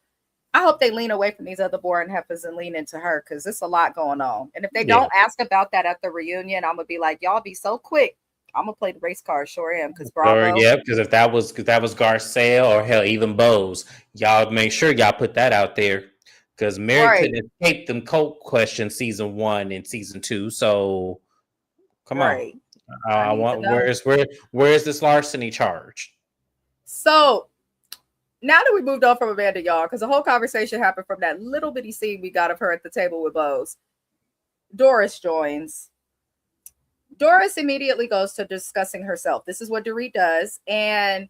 I hope they lean away from these other boring heifers and lean into her, because there's a lot going on. And if they Yeah. don't ask about that at the reunion, I'm gonna be like, y'all be so quick. I'm gonna play the race card, sure am, because Or Bravo. yeah, because if that was Garcelle or hell even Bose, y'all make sure y'all put that out there. Because Mary Right, couldn't escape them cult questions season 1 and season 2. So come on. right. I I need to want know. where's this larceny charge? So now that we moved on from Amanda, y'all, because the whole conversation happened from that little bitty scene we got of her at the table with Bose. Doris joins. Doris immediately goes to discussing herself. This is what Dorit does. And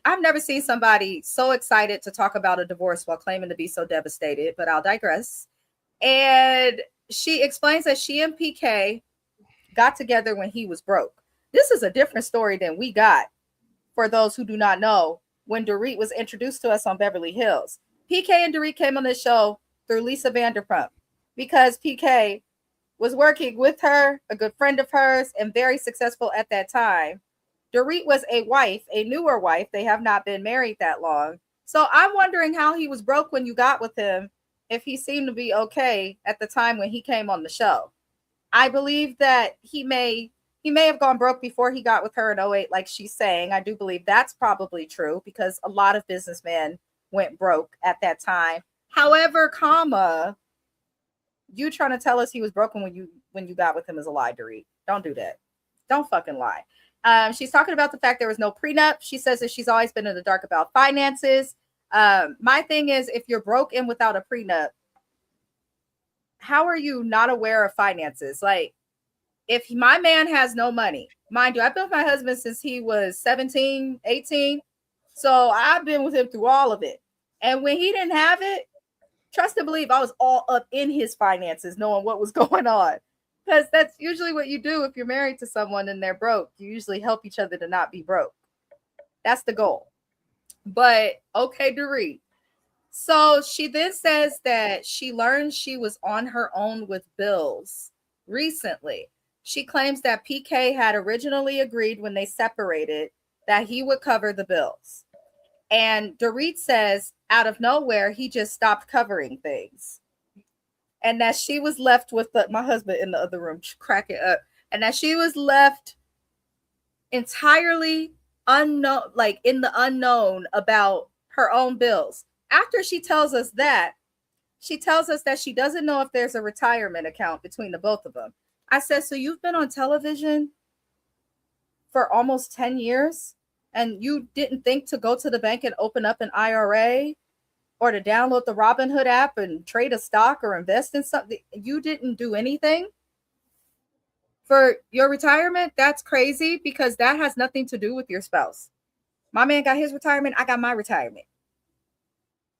I've never seen somebody so excited to talk about a divorce while claiming to be so devastated, but I'll digress. And she explains that she and PK got together when he was broke. This is a different story than we got, for those who do not know, when Dorit was introduced to us on Beverly Hills. PK and Dorit came on this show through Lisa Vanderpump, because PK was working with her, a good friend of hers, and very successful at that time. Dorit was a wife, a newer wife. They have not been married that long. So I'm wondering how he was broke when you got with him, if he seemed to be okay at the time when he came on the show. I believe that he may have gone broke before he got with her in '08, like she's saying. I do believe that's probably true, because a lot of businessmen went broke at that time. However, you trying to tell us he was broken when you got with him is a lie, Dorit. Don't do that. Don't fucking lie. She's talking about the fact there was no prenup. She says that she's always been in the dark about finances. My thing is, if you're broke and without a prenup, how are you not aware of finances? Like, if my man has no money, mind you, I've been with my husband since he was 17, 18. So I've been with him through all of it. And when he didn't have it, trust and believe I was all up in his finances, knowing what was going on. Because that's usually what you do if you're married to someone and they're broke. You usually help each other to not be broke. That's the goal. But okay, Dorit. So she then says that she learned she was on her own with bills recently. She claims that PK had originally agreed when they separated that he would cover the bills. And Dorit says out of nowhere, he just stopped covering things. And that she was left with my husband in the other room cracking up. And that she was left entirely unknown, like in the unknown about her own bills. After she tells us that, she tells us that she doesn't know if there's a retirement account between the both of them. I said, so you've been on television for almost 10 years and you didn't think to go to the bank and open up an IRA or to download the Robinhood app and trade a stock or invest in something? You didn't do anything for your retirement? That's crazy, because that has nothing to do with your spouse. My man got his retirement, I got my retirement.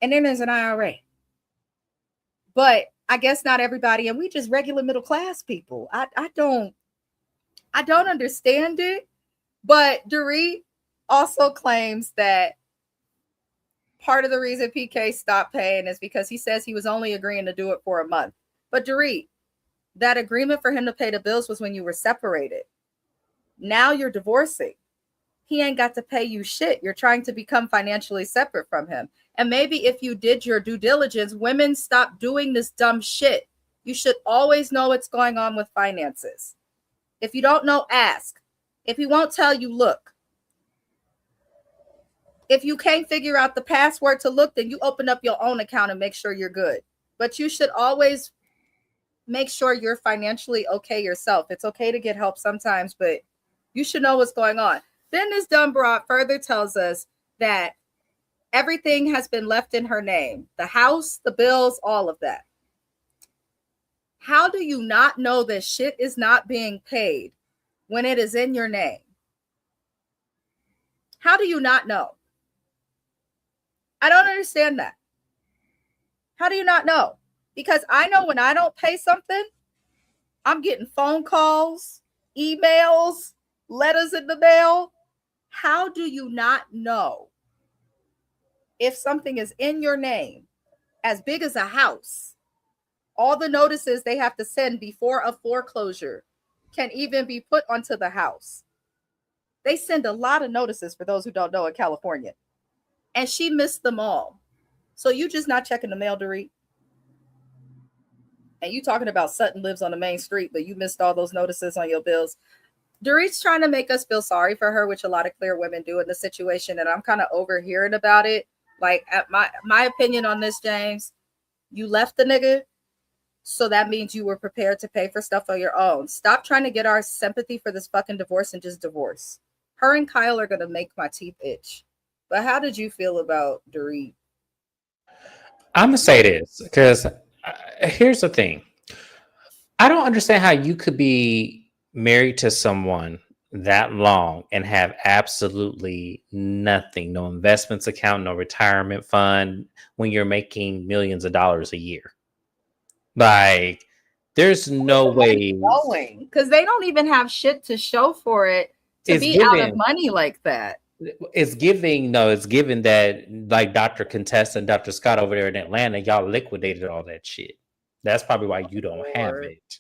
And then there's an IRA. But I guess not everybody, and we just regular middle class people. I don't understand it. But Dorit also claims that part of the reason PK stopped paying is because he says he was only agreeing to do it for a month. But Dorit, that agreement for him to pay the bills was when you were separated. Now you're divorcing. He ain't got to pay you shit. You're trying to become financially separate from him. And maybe if you did your due diligence, women stop doing this dumb shit. You should always know what's going on with finances. If you don't know, ask. If he won't tell you, look. If you can't figure out the password to look, then you open up your own account and make sure you're good. But you should always make sure you're financially okay yourself. It's okay to get help sometimes, but you should know what's going on. Then this dumb broad further tells us that everything has been left in her name. The house, the bills, all of that. How do you not know that shit is not being paid when it is in your name? How do you not know? I don't understand that. How do you not know? Because I know when I don't pay something, I'm getting phone calls, emails, letters in the mail. How do you not know if something is in your name as big as a house? All the notices they have to send before a foreclosure can even be put onto the house. They send a lot of notices, for those who don't know, in California. And she missed them all. So you just not checking the mail, Dorit? And you talking about Sutton lives on the main street, but you missed all those notices on your bills. Dorit's trying to make us feel sorry for her, which a lot of clear women do in this situation, and I'm kind of overhearing about it. Like, at my opinion on this, James, you left the nigga, so that means you were prepared to pay for stuff on your own. Stop trying to get our sympathy for this fucking divorce and just divorce. Her and Kyle are gonna make my teeth itch. But how did you feel about Dorit? I'm gonna say this because here's the thing. I don't understand how you could be married to someone that long and have absolutely nothing, no investments account, no retirement fund, when you're making millions of dollars a year. Like, there's no way. Because they don't even have shit to show for it to It's be out of given. money like that. It's giving. No, it's given that like Dr. Contessa and Dr. Scott over there in Atlanta, y'all liquidated all that shit. That's probably why you don't have it.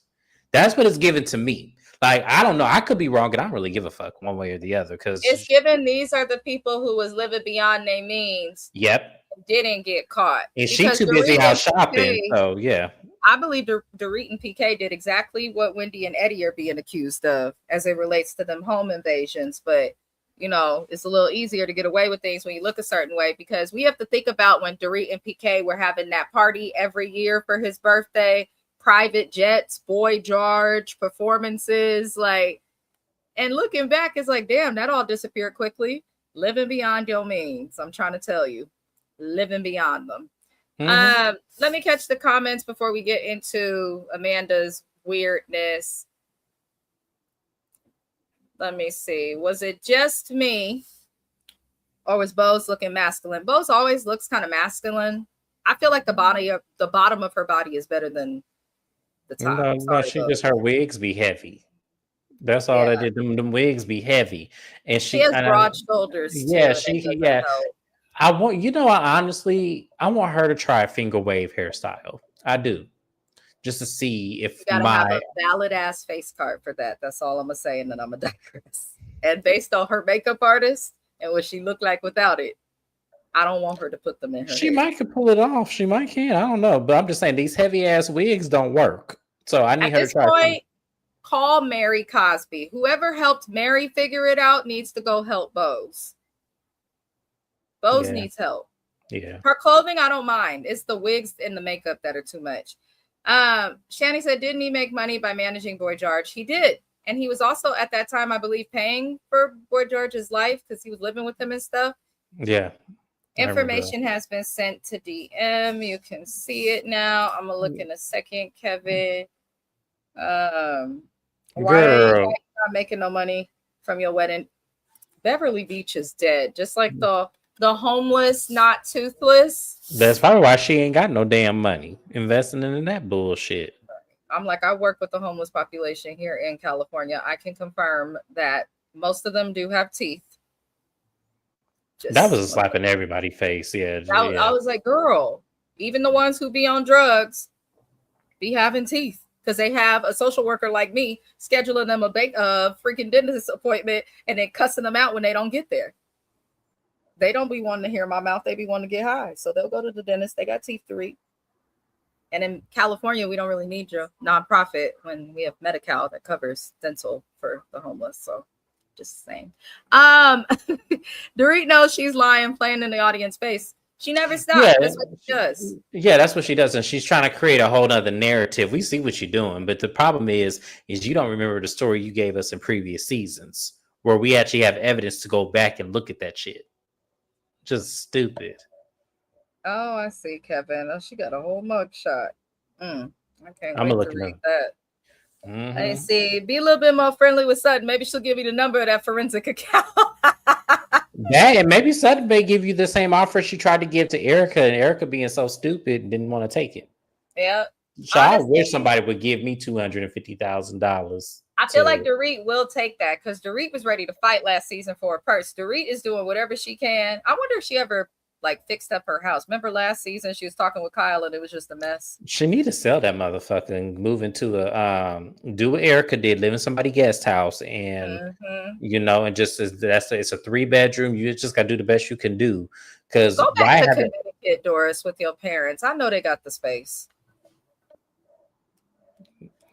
That's what it's given to me. Like, I don't know. I could be wrong, and I don't really give a fuck one way or the other. Because it's given these are the people who was living beyond their means. Yep. Didn't get caught. And she too busy out shopping. So yeah. I believe Dorit and PK did exactly what Wendy and Eddie are being accused of as it relates to them home invasions. But, you know, it's a little easier to get away with things when you look a certain way, because we have to think about when Dorit and PK were having that party every year for his birthday, private jets, Boy George, performances, like, and looking back, it's like, damn, that all disappeared quickly. Living beyond your means. I'm trying to tell you, living beyond them. Mm-hmm. Let me catch the comments before we get into Amanda's weirdness. Let me see. Was it just me, or was Bose looking masculine? Bose always looks kind of masculine. I feel like the bottom of her body is better than the top. No, she just, her wigs be heavy. That's all that did. Them wigs be heavy, and she has broad shoulders. Yeah, yeah. I want, you know, I want her to try a finger wave hairstyle. I do, just to see if you gotta have a valid ass face card for that. That's all I'm gonna say, and then I'm gonna digress. And based on her makeup artist and what she looked like without it, I don't want her to put them in her. She hair. Might could pull it off. She might can. I don't know, but I'm just saying these heavy ass wigs don't work. So I need her to try. Point, call Mary Cosby. Whoever helped Mary figure it out needs to go help Bose. Bose needs help. Yeah. Her clothing, I don't mind. It's the wigs and the makeup that are too much. Shani said, didn't he make money by managing Boy George? He did. And he was also at that time, I believe, paying for Boy George's life because he was living with him and stuff. Yeah. Information has been sent to DM. You can see it now. I'm going to look in a second, Kevin. Why are you not making no money from your wedding? Beverly Beach is dead. Just like the homeless, not toothless. That's probably why she ain't got no damn money investing in that bullshit. I'm like, I work with the homeless population here in California. I can confirm that most of them do have teeth. That was a slap in everybody's face. Yeah. I was like, girl, even the ones who be on drugs be having teeth because they have a social worker like me scheduling them a freaking dentist appointment and then cussing them out when they don't get there. They don't be wanting to hear my mouth. They be wanting to get high. So they'll go to the dentist. They got teeth to read. And in California, we don't really need your nonprofit when we have Medi-Cal that covers dental for the homeless. So just saying. Dorit knows she's lying, playing in the audience face. She never stops. Yeah, that's what she does. Yeah, that's what she does. And she's trying to create a whole nother narrative. We see what you're doing. But the problem is you don't remember the story you gave us in previous seasons where we actually have evidence to go back and look at that shit. Just stupid. Oh, I see, Kevin. Oh, she got a whole mug shot. I can't I'm wait to read that. Mm-hmm. I see. Be a little bit more friendly with Sutton. Maybe she'll give you the number of that forensic account. Yeah, and maybe Sutton may give you the same offer she tried to give to Erica, and Erica being so stupid didn't want to take it. Yeah. So honestly, I wish somebody would give me $250,000. I feel like Dorit will take that because Dorit was ready to fight last season for a purse. Dorit is doing whatever she can. I wonder if she ever fixed up her house. Remember last season she was talking with Kyle and it was just a mess. She need to sell that motherfucker and move into do what Erica did, live in somebody's guest house, and and just it's a 3-bedroom. You just gotta do the best you can do. Because go back to Connecticut. it, Doris, with your parents. I know they got the space.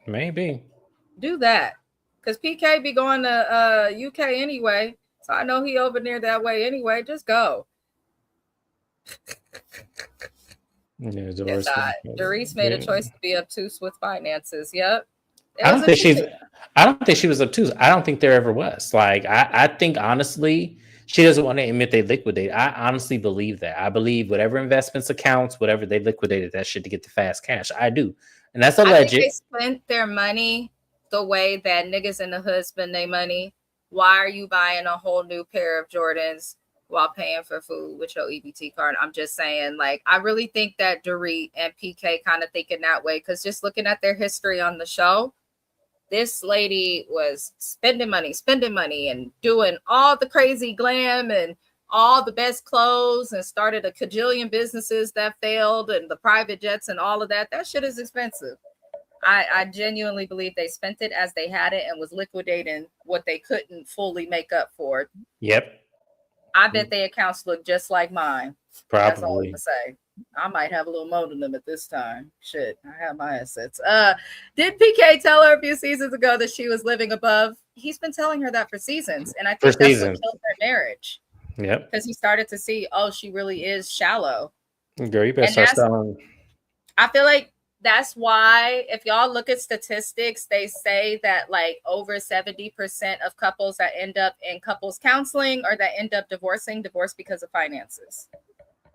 Maybe. Do that. Because PK be going to UK anyway. So I know he over near that way anyway. Just go. Yeah, Yes, Doris made a choice to be obtuse with finances. Yep. It I was don't a think she's. choice. I don't think she was obtuse. I don't think there ever was. Like I think honestly, she doesn't want to admit they liquidated. I honestly believe that. I believe whatever investments accounts, whatever they liquidated that shit to get the fast cash. I do, and that's I think alleged. they spent their money the way that niggas in the hood spend their money. Why are you buying a whole new pair of Jordans while paying for food with your EBT card? I'm just saying, like, I really think that Dorit and PK kind of thinking that way because just looking at their history on the show, this lady was spending money and doing all the crazy glam and all the best clothes and started a cajillion businesses that failed and the private jets and all of that. That shit is expensive. I genuinely believe they spent it as they had it and was liquidating what they couldn't fully make up for. Yep. I bet their accounts look just like mine. Probably. That's all I'm gonna say. I might have a little more than them at this time. Shit, I have my assets. Did PK tell her a few seasons ago that she was living above? He's been telling her that for seasons, and I think that's what killed their marriage. Yep. Because he started to see, oh, she really is shallow. Girl, you better start selling. I feel like that's why if y'all look at statistics, they say that like over 70% of couples that end up in couples counseling or that end up divorce because of finances.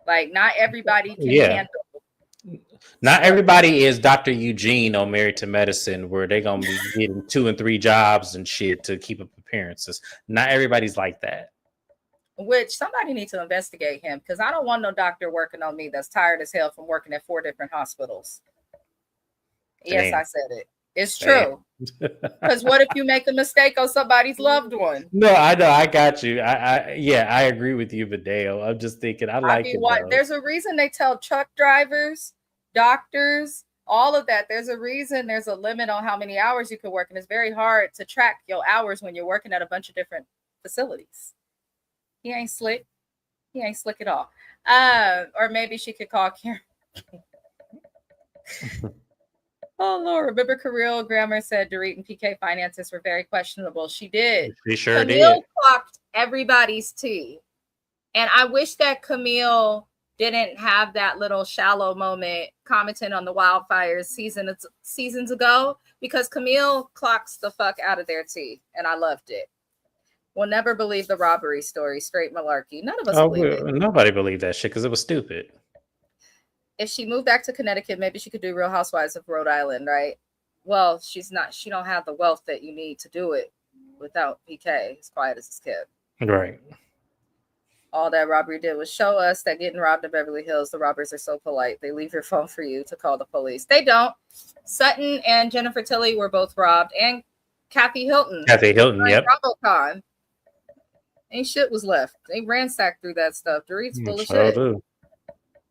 Like not everybody can handle. Not everybody is Dr. Eugene on Married to Medicine, where they're gonna be getting 2 and 3 jobs and shit to keep up appearances. Not everybody's like that. Which somebody needs to investigate him because I don't want no doctor working on me that's tired as hell from working at 4 different hospitals. Damn. Yes, I said it. It's true. Because what if you make a mistake on somebody's loved one? No, I know. I got you. I agree with you, Vidal. I'm just thinking, I like it. There's a reason they tell truck drivers, doctors, all of that. There's a reason there's a limit on how many hours you can work. And it's very hard to track your hours when you're working at a bunch of different facilities. He ain't slick. He ain't slick at all. Or maybe she could call Karen. Oh, Lord. Remember Kirill Grammer said Dorit and PK finances were very questionable. She did. She sure Camille did. clocked everybody's tea. And I wish that Camille didn't have that little shallow moment commenting on the wildfires seasons ago because Camille clocks the fuck out of their tea. And I loved it. We'll never believe the robbery story. Straight malarkey. None of us believe it. Nobody believed that shit because it was stupid. If she moved back to Connecticut, maybe she could do Real Housewives of Rhode Island, right? Well, she's not. She don't have the wealth that you need to do it without PK, as quiet as his kid. Right. All that robbery did was show us that getting robbed in Beverly Hills, the robbers are so polite. They leave your phone for you to call the police. They don't. Sutton and Jennifer Tilly were both robbed, and Kathy Hilton. Yep. BravoCon. Ain't shit was left. They ransacked through that stuff. Dorit's full of shit.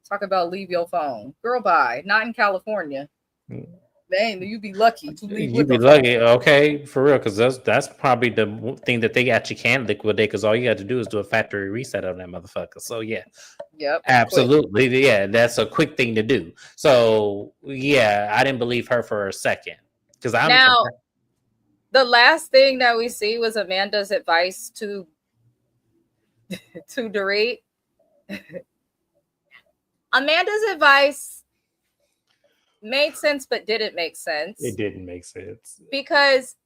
Talk about leave your phone. Girl, bye. Not in California. Man, you be lucky to leave. You be lucky, okay, for real, because that's probably the thing that they actually can liquidate. Because all you have to do is do a factory reset on that motherfucker. So yeah, yep, absolutely, quick. Yeah, that's a quick thing to do. So yeah, I didn't believe her for a second because I'm now. The last thing that we see was Amanda's advice to Dorit. Amanda's advice made sense, but didn't make sense. It didn't make sense. Because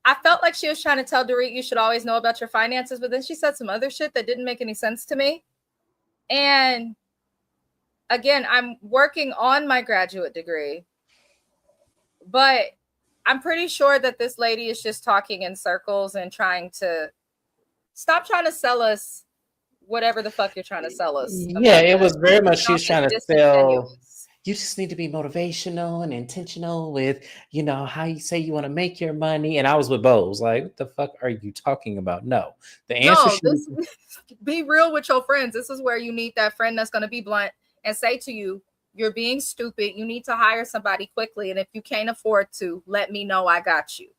I felt like she was trying to tell Dorit you should always know about your finances, but then she said some other shit that didn't make any sense to me. And again, I'm working on my graduate degree, but I'm pretty sure that this lady is just talking in circles and trying to stop trying to sell us whatever the fuck you're trying to sell us. Yeah, it was very much she's trying to sell. You just need to be motivational and intentional with, you know, how you say you want to make your money. And I was with Bose, like, what the fuck are you talking about? No, the answer be real with your friends. This is where you need that friend that's going to be blunt and say to you, you're being stupid. You need to hire somebody quickly. And if you can't afford to, let me know. I got you.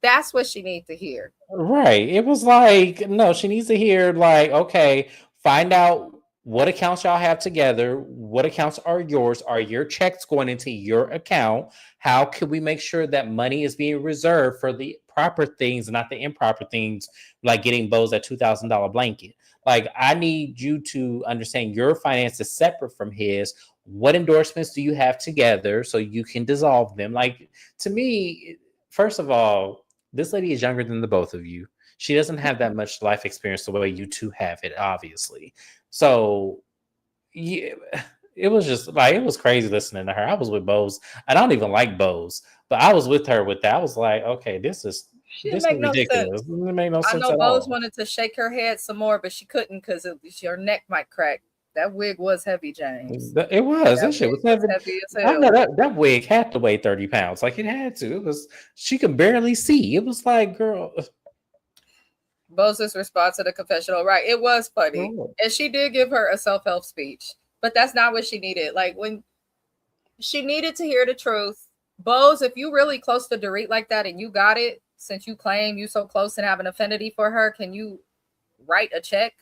That's what she needs to hear. Right. It was like, no, she needs to hear like, okay, find out what accounts y'all have together, what accounts are yours, are your checks going into your account, how can we make sure that money is being reserved for the proper things, not the improper things, like getting Bose that $2,000 blanket. Like, I need you to understand your finances separate from his. What endorsements do you have together so you can dissolve them? Like, to me, first of all, this lady is younger than the both of you. She doesn't have that much life experience the way you two have it, obviously. So, yeah, it was just like, it was crazy listening to her. I was with Bose. I don't even like Bose, but I was with her with that. I was like, okay, this is She didn't this is make no ridiculous. sense. It didn't make no I sense know at Bose all. wanted to shake her head some more, but she couldn't because her neck might crack. That wig was heavy, James. It was That that shit wig was was heavy. heavy as I know hell. that wig had to weigh 30 pounds. Like, it had to. It was, she could barely see. It was like, girl. Bose's response to the confessional, right? It was funny. Oh. And she did give her a self-help speech, but that's not what she needed. Like, when she needed to hear the truth. Bose, if you really close to Dorit like that and you got it, since you claim you so close and have an affinity for her, can you write a check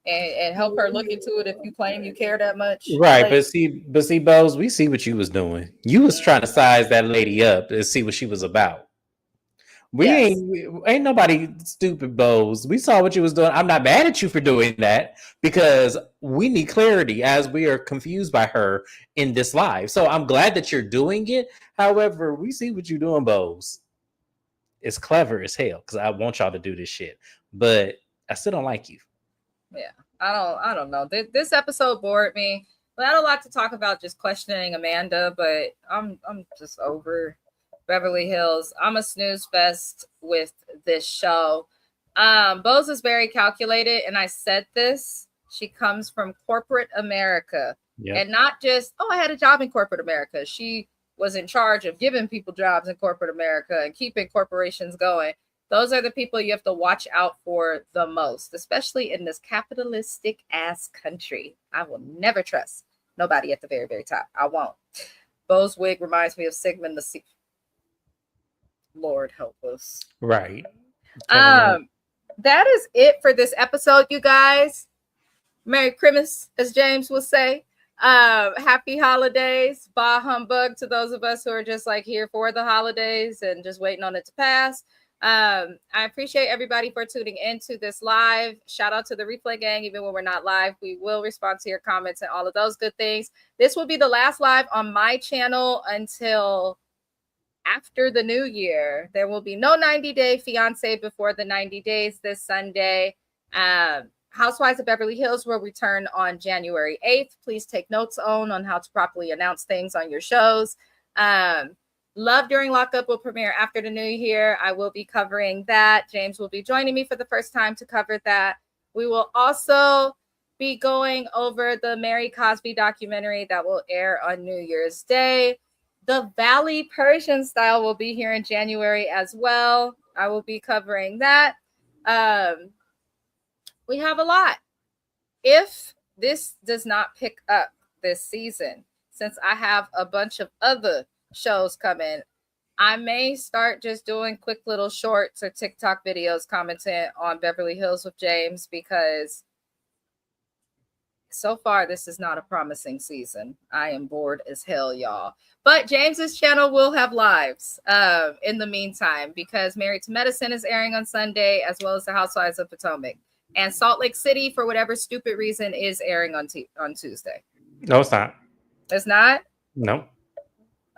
and help her look into it if you claim you care that much? Right, Like, but see, Bose, we see what you was doing. You was trying to size that lady up and see what she was about. yes. Ain't nobody stupid, Bose. We saw what you was doing. I'm not mad at you for doing that, because we need clarity as we are confused by her in this live. So I'm glad that you're doing it. However, we see what you're doing, Bose. It's clever as hell, because I want y'all to do this shit, but I still don't like you. Yeah. I don't know. This episode bored me. We had a lot to talk about, just questioning Amanda, but I'm just over Beverly Hills. I'm a snooze fest with this show. Bose is very calculated, and I said this. She comes from corporate America, Yep. and not just, oh, I had a job in corporate America. She was in charge of giving people jobs in corporate America and keeping corporations going. Those are the people you have to watch out for the most, especially in this capitalistic ass country. I will never trust nobody at the very, very top. I won't. Bose wig reminds me of Sigmund the Sea. Lord help us. Right. That is it for this episode, you guys. Merry Christmas, as James will say. Happy holidays. Bah humbug to those of us who are just like here for the holidays and just waiting on it to pass. I appreciate everybody for tuning into this live. Shout out to the replay gang. Even when we're not live, we will respond to your comments and all of those good things. This will be the last live on my channel until after the new year. There will be no 90-day fiance before the 90 days this Sunday. Housewives of Beverly Hills will return on January 8th. Please take notes on how to properly announce things on your shows. Love During Lockup will premiere after the new year. I will be covering that. James will be joining me for the first time to cover that. We will also be going over the Mary Cosby documentary that will air on New Year's Day. The Valley Persian Style will be here in January as well. I will be covering that. We have a lot. If this does not pick up this season, since I have a bunch of other shows coming, I may start just doing quick little shorts or TikTok videos commenting on Beverly Hills with James, because so far this is not a promising season. I am bored as hell, y'all. But James's channel will have lives in the meantime, because Married to Medicine is airing on Sunday, as well as the Housewives of Potomac. And Salt Lake City, for whatever stupid reason, is airing on Tuesday. No, it's not. It's not? No.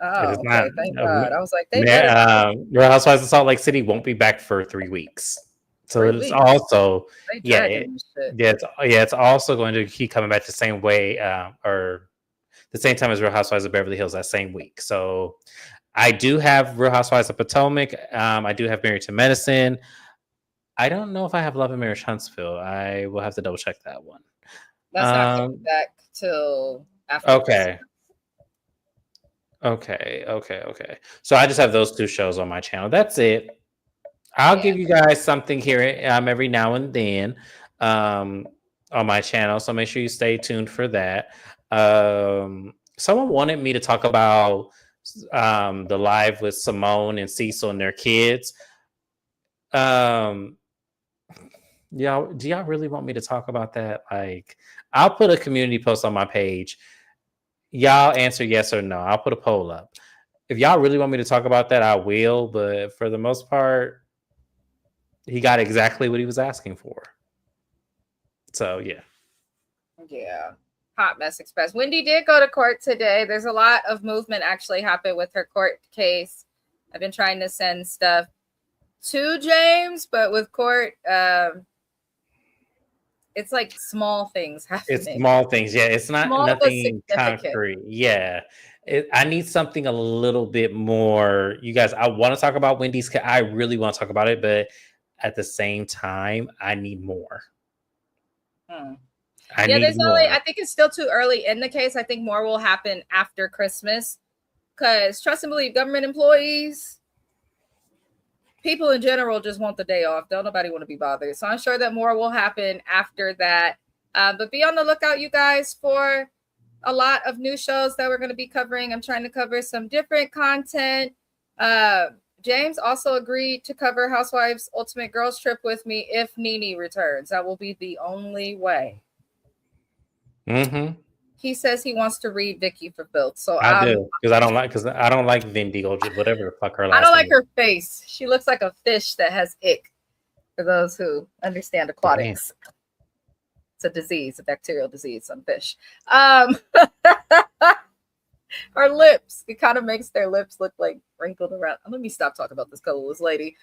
Oh, It is okay. not. Thank God. I was like, they better not. Real Housewives of Salt Lake City won't be back for 3 weeks. So 3 it's weeks. also, They dragging this shit. it's also going to keep coming back the same way, or the same time as Real Housewives of Beverly Hills that same week. So I do have Real Housewives of Potomac. I do have Married to Medicine. I don't know if I have Love and Marriage Huntsville. I will have to double check that one. That's not coming back till after. Okay. Okay. So I just have those 2 shows on my channel. That's it. I'll give you guys something here every now and then on my channel. So make sure you stay tuned for that. Someone wanted me to talk about the live with Simone and Cecil and their kids. Y'all, do y'all really want me to talk about that? Like, I'll put a community post on my page. Y'all answer yes or no. I'll put a poll up. If y'all really want me to talk about that, I will. But for the most part, he got exactly what he was asking for. So yeah. Yeah. Hot mess express. Wendy did go to court today. There's a lot of movement actually happened with her court case. I've been trying to send stuff to James, but with court, it's like small things happening. It's small things. Yeah, it's not Small nothing concrete. Yeah. I need something a little bit more. You guys, I want to talk about Wendy's. I really want to talk about it, but at the same time, I need more. I need more. I think it's still too early in the case. I think more will happen after Christmas because trust and believe, government employees, people in general just want the day off. Don't nobody want to be bothered. So I'm sure that more will happen after that. But be on the lookout, you guys, for a lot of new shows that we're going to be covering. I'm trying to cover some different content. James also agreed to cover Housewives Ultimate Girls Trip with me if Nene returns. That will be the only way. Mm-hmm. He says he wants to read Vicky for Filth. So I do because I don't like Vin Diesel, whatever the fuck her last. I don't like her face. She looks like a fish that has ick. For those who understand aquatics, it's a disease, a bacterial disease on fish. Her lips, it kind of makes their lips look like wrinkled around. Let me stop talking about this colorless lady.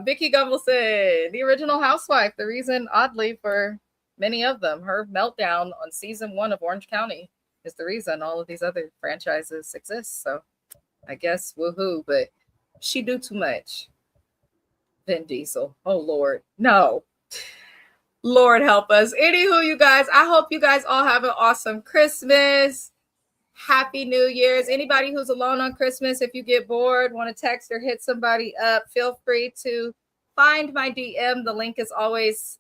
Vicky Gunvalson, the original housewife, the reason, oddly, for many of them, her meltdown on season 1 of Orange County is the reason all of these other franchises exist. So I guess woohoo, but she do too much. Vin Diesel. Oh, Lord. No. Lord help us. Anywho, you guys, I hope you guys all have an awesome Christmas. Happy New Year's. Anybody who's alone on Christmas, if you get bored, want to text or hit somebody up, feel free to find my DM. The link is always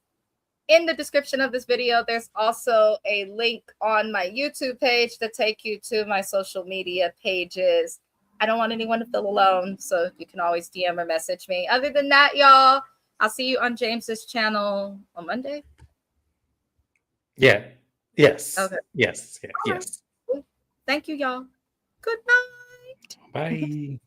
in the description of this video. There's also a link on my YouTube page to take you to my social media pages. I don't want anyone to feel alone, so you can always DM or message me. Other than that, y'all, I'll see you on James's channel on Monday. Yeah. Yes. Okay. Yes. Yeah. Yes. Right. Thank you, y'all. Good night. Bye.